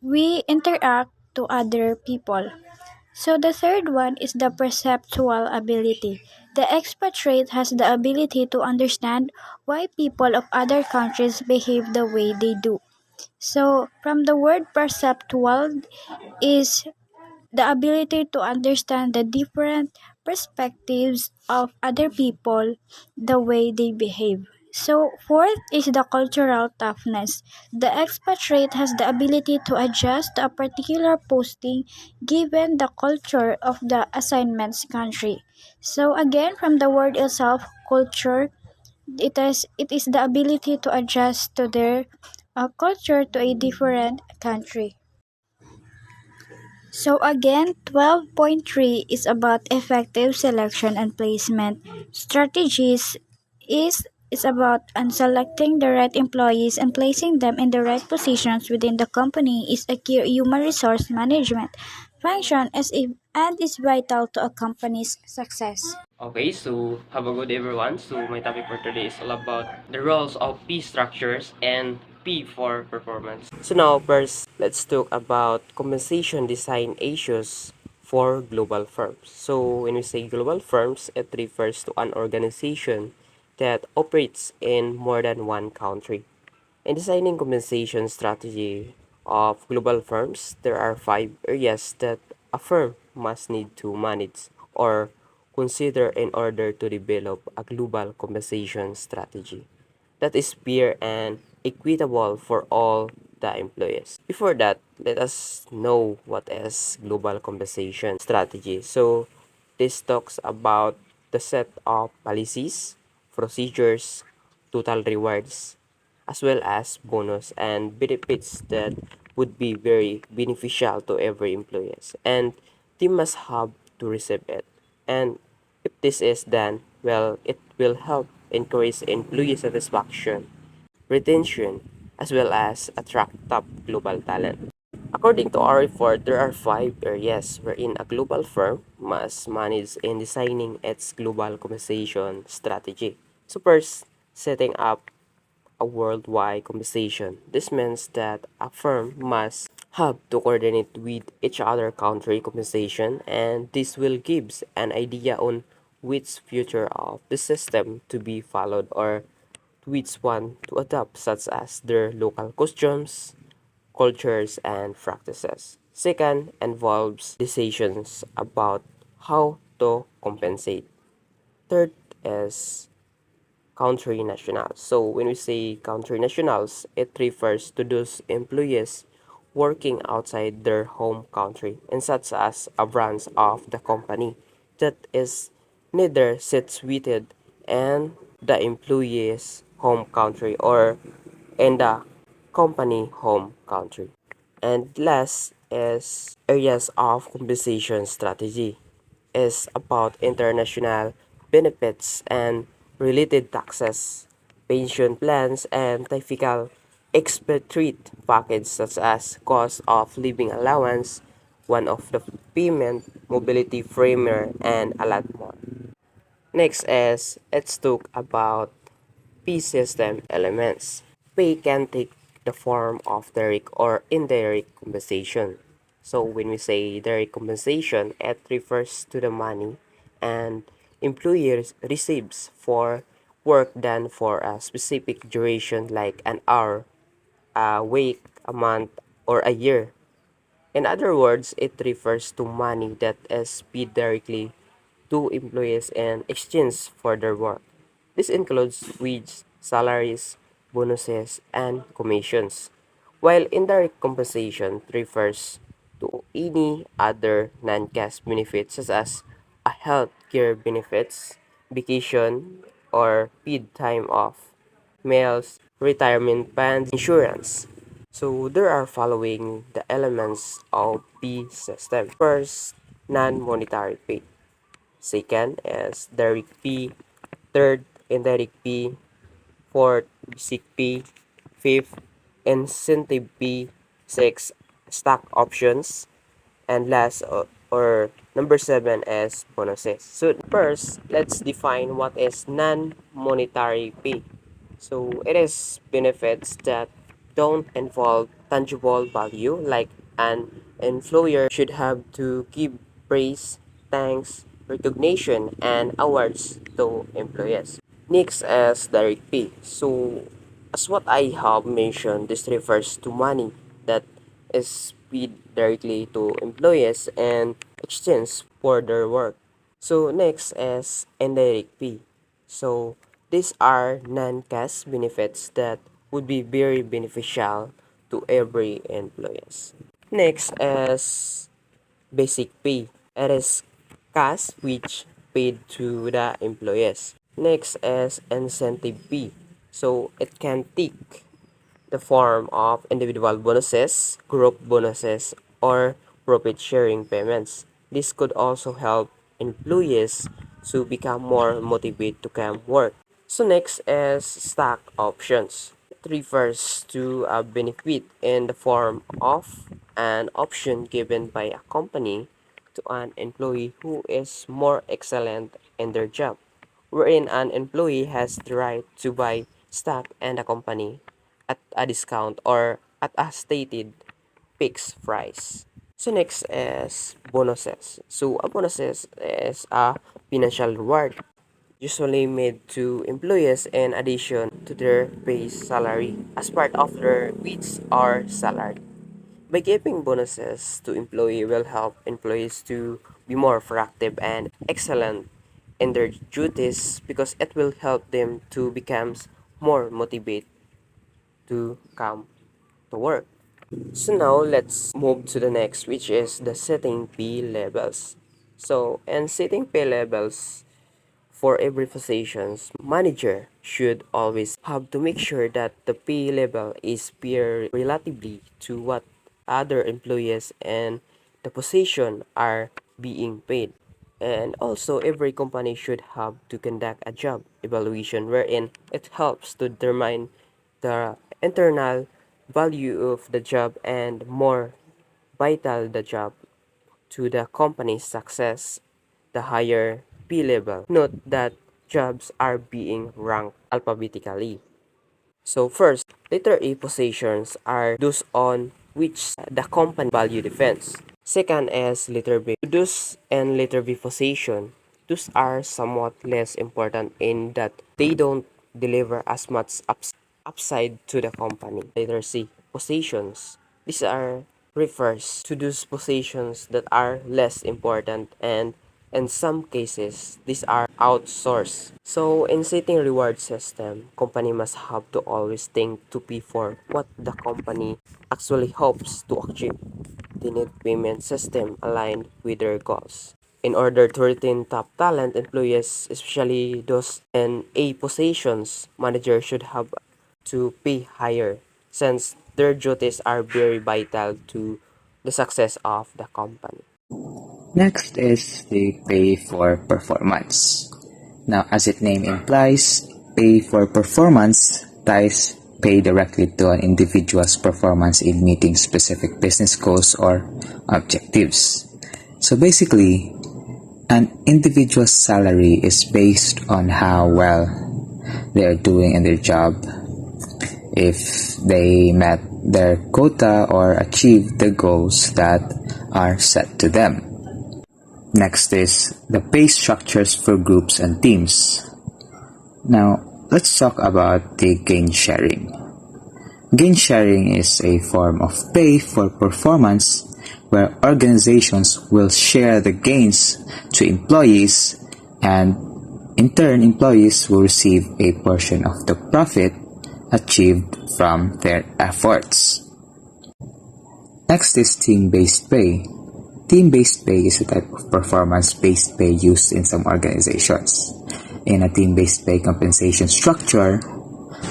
Speaker 4: we interact to other people. So the third one is the perceptual ability. The expatriate has the ability to understand why people of other countries behave the way they do. So from the word perceptual is the ability to understand the different perspectives of other people, the way they behave. So, fourth is the cultural toughness. The expatriate has the ability to adjust to a particular posting given the culture of the assignment's country. So, again, from the word itself, culture, it is the ability to adjust to their culture to a different country. So again, 12.3 is about effective selection and placement strategies is about selecting the right employees and placing them in the right positions within the company is a key human resource management function and is vital to a company's success.
Speaker 3: Okay, so have a good everyone. So my topic for today is all about the roles of P structures and P for performance. So now first, let's talk about compensation design issues for global firms. So when we say global firms, it refers to an organization that operates in more than one country. In designing compensation strategy of global firms, there are five areas that a firm must need to manage or consider in order to develop a global compensation strategy that is fair and equitable for all the employees. Before that, let us know what is global compensation strategy. So this talks about the set of policies, procedures, total rewards, as well as bonus and benefits that would be very beneficial to every employee, and they must have to receive it. And if this is done well, it will help increase employee satisfaction, retention, as well as attract top global talent. According to our report, there are five areas wherein a global firm must manage in designing its global compensation strategy. So first, setting up a worldwide compensation. This means that a firm must have to coordinate with each other country compensation, and this will give an idea on which future of the system to be followed or which one to adopt, such as their local customs, cultures, and practices. Second involves decisions about how to compensate. Third is country nationals. So when we say country nationals, it refers to those employees working outside their home country and such as a branch of the company that is neither situated in the employee's home country or in the company home country. And last is areas of compensation strategy is about international benefits and related taxes, pension plans, and typical expatriate package such as cost of living allowance, one of the payment, mobility framework, and a lot more. Next is let's talk about P system elements. Pay can take the form of direct or indirect compensation. So when we say direct compensation, it refers to the money and employers receives for work done for a specific duration like an hour, a week, a month, or a year. In other words, it refers to money that is paid directly to employees in exchange for their work. This includes wages, salaries, bonuses, and commissions, while indirect compensation refers to any other non-cash benefits such as a health care benefits, vacation, or paid time off, meals, retirement plans, insurance. So there are following the elements of P system. First, non-monetary pay. Second is direct P. Third, indirect P. Fourth, basic P. Fifth, incentive P. Six, stock options. And last or number seven is bonuses. So first, let's define what is non-monetary pay. So it is benefits that don't involve tangible value, like an employer should have to give praise, thanks, recognition, and awards to employees. Next is direct pay. So as what I have mentioned, this refers to money that is paid directly to employees and exchange for their work. So next is indirect pay. So these are non-cash benefits that would be very beneficial to every employees. Next is basic pay. It is cash which paid to the employees. Next is incentive pay. So it can take the form of individual bonuses, group bonuses, or profit sharing payments. This could also help employees to become more motivated to come work. So next is stock options. It refers to a benefit in the form of an option given by a company to an employee who is more excellent in their job, wherein an employee has the right to buy stock in the company at a discount or at a stated fixed price. So next is bonuses. So a bonuses is a financial reward usually made to employees in addition to their base salary as part of their wage or salary. By giving bonuses to employee will help employees to be more proactive and excellent in their duties because it will help them to become more motivated to come to work. So now let's move to the next, which is the setting pay levels. So in setting pay levels for every positions, manager should always have to make sure that the pay level is fair relatively to what other employees and the position are being paid. And also every company should have to conduct a job evaluation wherein it helps to determine the internal value of the job and more vital the job to the company's success, the higher P level. Note that jobs are being ranked alphabetically. So first, letter A positions are those on which the company value defense. Second is letter B. Those and letter B position, those are somewhat less important in that they don't deliver as much upside to the company. Letter C positions. These are refers to those positions that are less important and in some cases these are outsourced. So in setting reward system, company must have to always think to pay for what the company actually hopes to achieve. They need payment system aligned with their goals. In order to retain top talent employees, especially those in A positions, managers should have to pay higher since their duties are very vital to the success of the company.
Speaker 1: Next is the pay for performance. Now, as its name implies, pay for performance ties pay directly to an individual's performance in meeting specific business goals or objectives. So basically, an individual's salary is based on how well they are doing in their job, if they met their quota or achieved the goals that are set to them. Next is the pay structures for groups and teams. Now, let's talk about the gain sharing. Gain sharing is a form of pay for performance where organizations will share the gains to employees, and in turn employees will receive a portion of the profit achieved from their efforts. Next is team-based pay. Team-based pay is a type of performance-based pay used in some organizations. In a team-based pay compensation structure,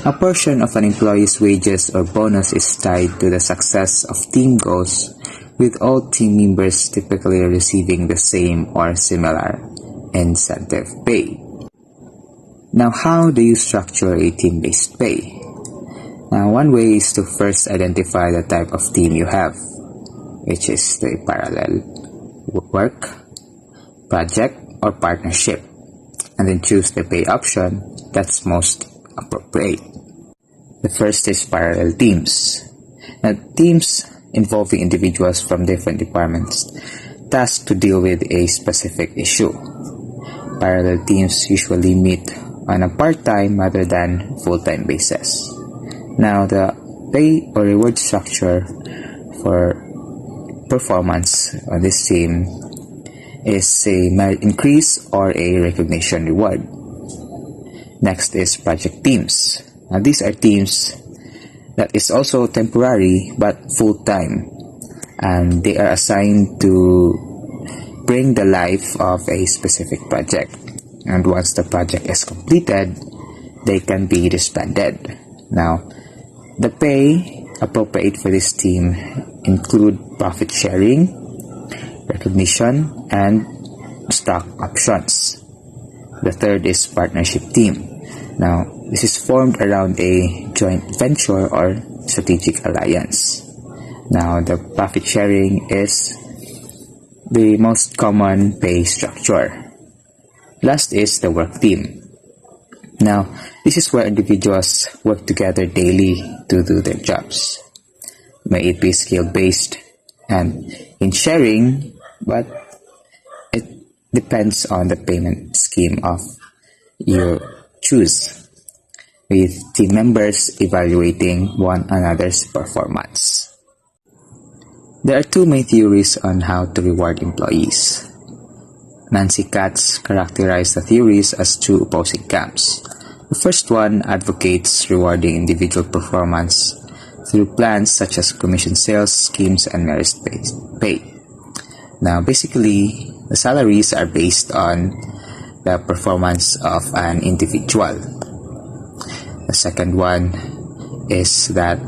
Speaker 1: a portion of an employee's wages or bonus is tied to the success of team goals, with all team members typically receiving the same or similar incentive pay. Now, how do you structure a team-based pay? Now, one way is to first identify the type of team you have, which is the parallel work, project, or partnership, and then choose the pay option that's most appropriate. The first is parallel teams. Now, teams involving individuals from different departments tasked to deal with a specific issue. Parallel teams usually meet on a part-time rather than full-time basis. Now, the pay or reward structure for performance on this team is a merit increase or a recognition reward. Next is project teams. Now, these are teams that is also temporary but full-time, and they are assigned to bring the life of a specific project. And once the project is completed, they can be disbanded. Now, the pay appropriate for this team include profit sharing, recognition, and stock options. The third is partnership team. Now, this is formed around a joint venture or strategic alliance. Now, the profit sharing is the most common pay structure. Last is the work team. Now, this is where individuals work together daily to do their jobs. May it be skill-based and in sharing, but it depends on the payment scheme of you choose, with team members evaluating one another's performance. There are two main theories on how to reward employees. Nancy Katz characterized the theories as two opposing camps. The first one advocates rewarding individual performance through plans such as commission sales schemes and merit-based pay. Now, basically, the salaries are based on the performance of an individual. The second one is that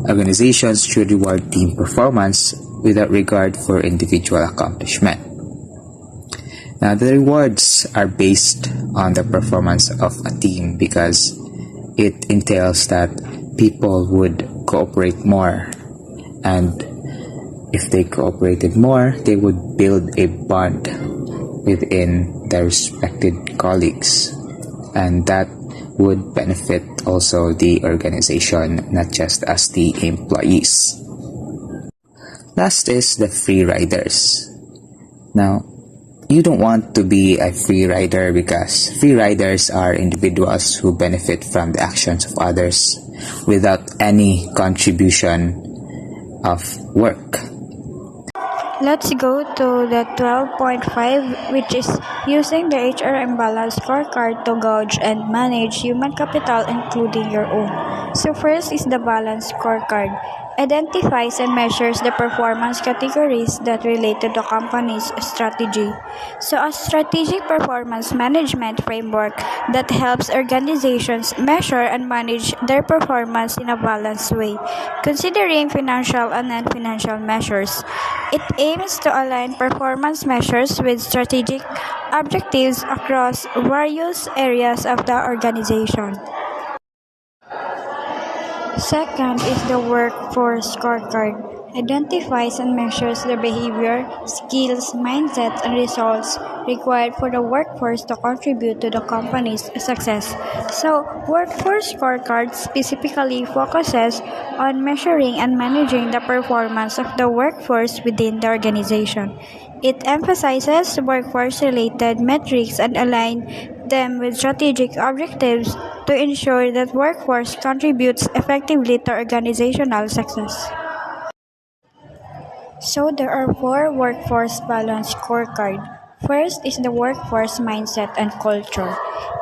Speaker 1: organizations should reward team performance without regard for individual accomplishment. Now, the rewards are based on the performance of a team because it entails that people would cooperate more, and if they cooperated more, they would build a bond within their respected colleagues, and that would benefit also the organization, not just as the employees. Last is the free riders. Now, you don't want to be a free rider because free riders are individuals who benefit from the actions of others without any contribution of work.
Speaker 4: Let's go to the 12.5, which is using the HR imbalance scorecard to gauge and manage human capital, including your own. So first is the balance scorecard. Identifies and measures the performance categories that relate to the company's strategy. So a strategic performance management framework that helps organizations measure and manage their performance in a balanced way, considering financial and non-financial measures. It aims to align performance measures with strategic objectives across various areas of the organization. Second is the workforce scorecard. Identifies and measures the behavior, skills, mindsets, and results required for the workforce to contribute to the company's success. So, workforce scorecard specifically focuses on measuring and managing the performance of the workforce within the organization. It emphasizes workforce-related metrics and align them with strategic objectives to ensure that workforce contributes effectively to organizational success. So there are four workforce balance scorecard. First is the workforce mindset and culture.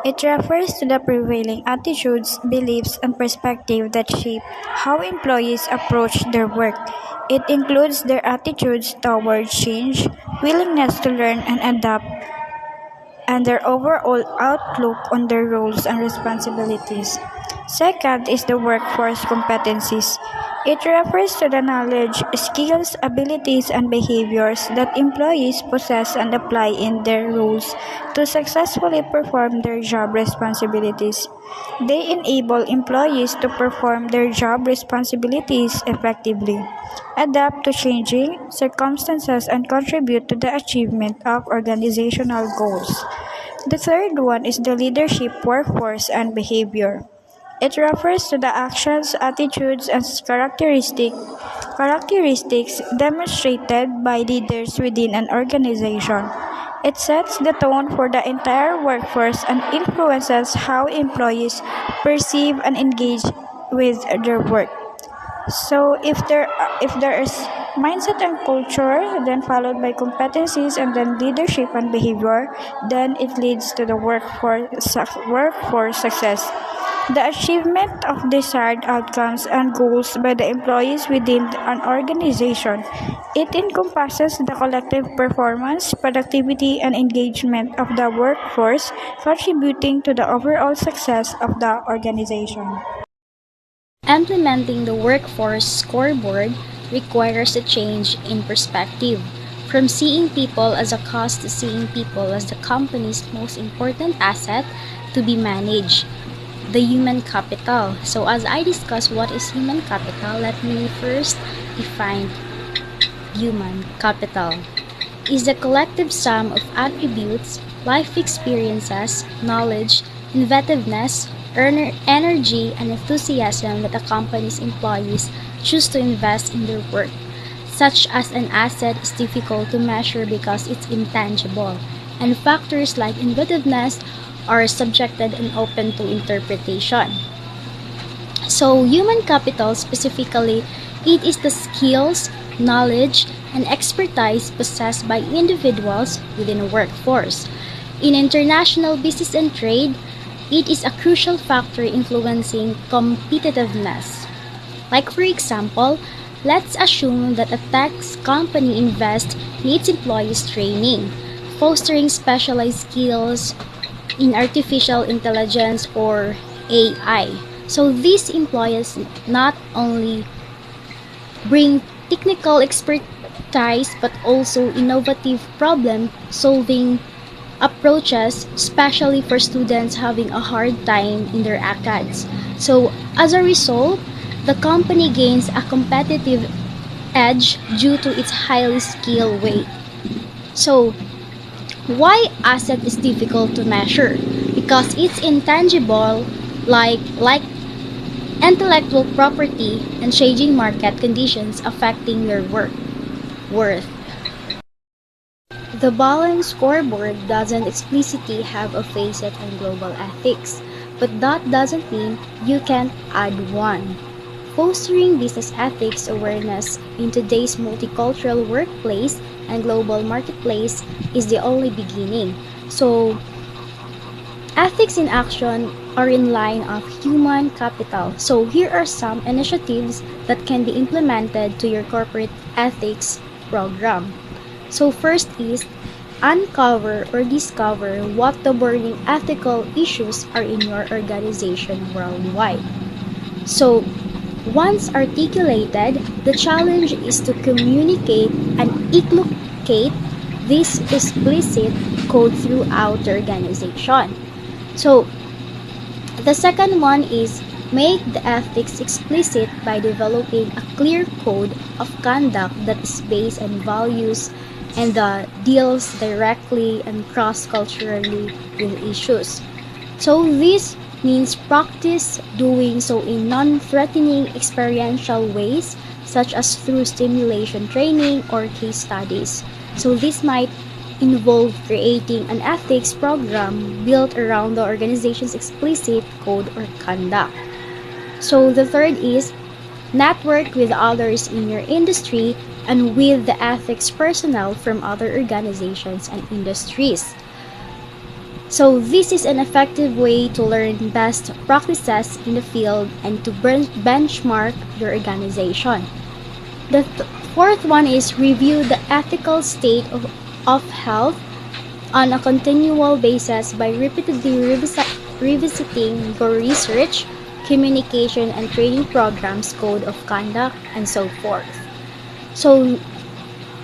Speaker 4: It refers to the prevailing attitudes, beliefs, and perspectives that shape how employees approach their work. It includes their attitudes towards change, willingness to learn and adapt, and their overall outlook on their roles and responsibilities. Second is the workforce competencies. It refers to the knowledge, skills, abilities, and behaviors that employees possess and apply in their roles to successfully perform their job responsibilities. They enable employees to perform their job responsibilities effectively, adapt to changing circumstances, and contribute to the achievement of organizational goals. The third one is the leadership workforce and behavior. It refers to the actions, attitudes, and characteristics demonstrated by leaders within an organization. It sets the tone for the entire workforce and influences how employees perceive and engage with their work. So if there is mindset and culture, then followed by competencies and then leadership and behavior, then it leads to the workforce success. The achievement of desired outcomes and goals by the employees within an organization. It encompasses the collective performance, productivity, and engagement of the workforce, contributing to the overall success of the organization.
Speaker 5: Implementing the workforce scoreboard requires a change in perspective from seeing people as a cost to seeing people as the company's most important asset to be managed, the human capital. So as I discuss what is human capital, let me first define human capital is the collective sum of attributes, life experiences, knowledge, inventiveness, energy, and enthusiasm that a company's employees choose to invest in their work. Such as an asset is difficult to measure because it's intangible, and factors like inventiveness are subjected and open to interpretation. So, human capital specifically, it is the skills, knowledge, and expertise possessed by individuals within a workforce. In international business and trade, it is a crucial factor influencing competitiveness. Like for example, let's assume that a tech company invests in its employees' training, fostering specialized skills in artificial intelligence or AI. So these employees not only bring technical expertise but also innovative problem solving approaches, especially for students having a hard time in their ACADS. So as a result, the company gains a competitive edge due to its highly skilled weight. So why asset is difficult to measure? Because it's intangible, like intellectual property and changing market conditions affecting your worth. The Balanced Scoreboard doesn't explicitly have a facet on global ethics, but that doesn't mean you can't add one. Fostering business ethics awareness in today's multicultural workplace and global marketplace is the only beginning. So, ethics in action are in line of human capital. So here are some initiatives that can be implemented to your corporate ethics program. So first is uncover or discover what the burning ethical issues are in your organization worldwide. So once articulated, the challenge is to communicate and inculcate this explicit code throughout the organization. So the second one is make the ethics explicit by developing a clear code of conduct that is based on values and that deals directly and cross-culturally with issues. So this means practice doing so in non-threatening experiential ways such as through stimulation training or case studies. So this might involve creating an ethics program built around the organization's explicit code or conduct. So the third is network with others in your industry and with the ethics personnel from other organizations and industries. So this is an effective way to learn best practices in the field and to benchmark your organization. The fourth one is review the ethical state of health on a continual basis by repeatedly revisiting your research, communication, and training programs, code of conduct, and so forth. So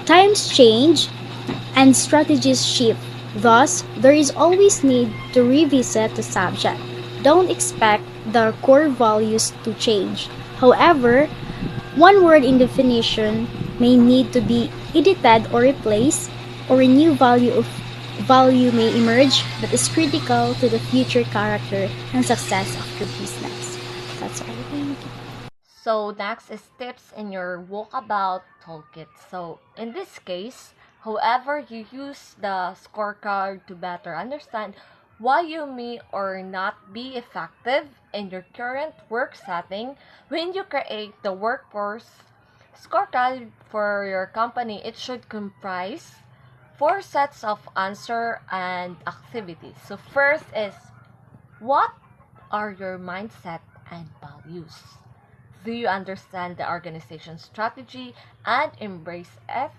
Speaker 5: times change and strategies shift. Thus, there is always need to revisit the subject. Don't expect the core values to change. However, one word in definition may need to be edited or replaced, or a new value may emerge that is critical to the future character and success of your business. That's all. Thank you.
Speaker 6: So next is tips in your walkabout toolkit. So in this case, however, you use the scorecard to better understand why you may or not be effective in your current work setting. When you create the workforce scorecard for your company, it should comprise four sets of answer and activities. So first is what are your mindset and values? Do you understand the organization's strategy and embrace it?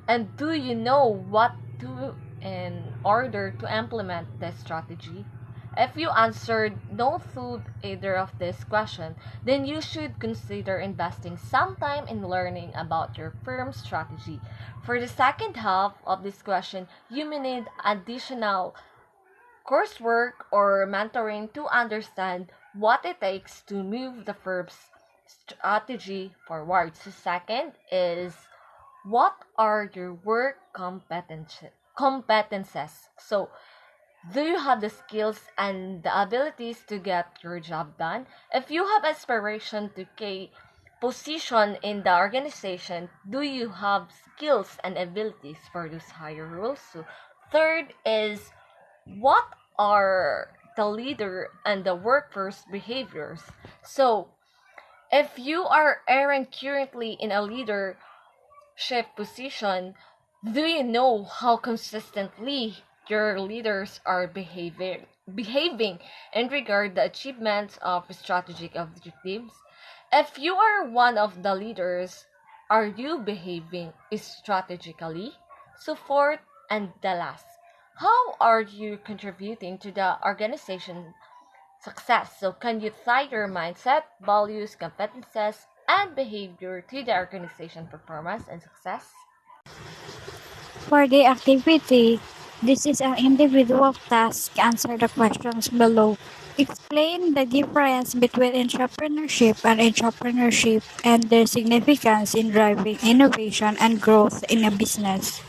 Speaker 6: And do you know what to in order to implement this strategy? If you answered no to either of this question, then you should consider investing some time in learning about your firm's strategy. For the second half of this question, you may need additional coursework or mentoring to understand what it takes to move the firm's strategy forward. So second is, what are your work competences? So do you have the skills and the abilities to get your job done? If you have aspiration to a position in the organization, do you have skills and abilities for those higher roles? So third is, what are the leader and the workforce behaviors? So if you are erring currently in a leadership position, do you know how consistently your leaders are behaving in regard the achievements of strategic objectives? If you are one of the leaders, are you behaving strategically? So fourth and the last, how are you contributing to the organization success? So can you tie your mindset, values, competences, and behavior to the organization performance and success?
Speaker 4: For the activity, this is an individual task. Answer the questions below. Explain the difference between entrepreneurship and entrepreneurship and their significance in driving innovation and growth in a business.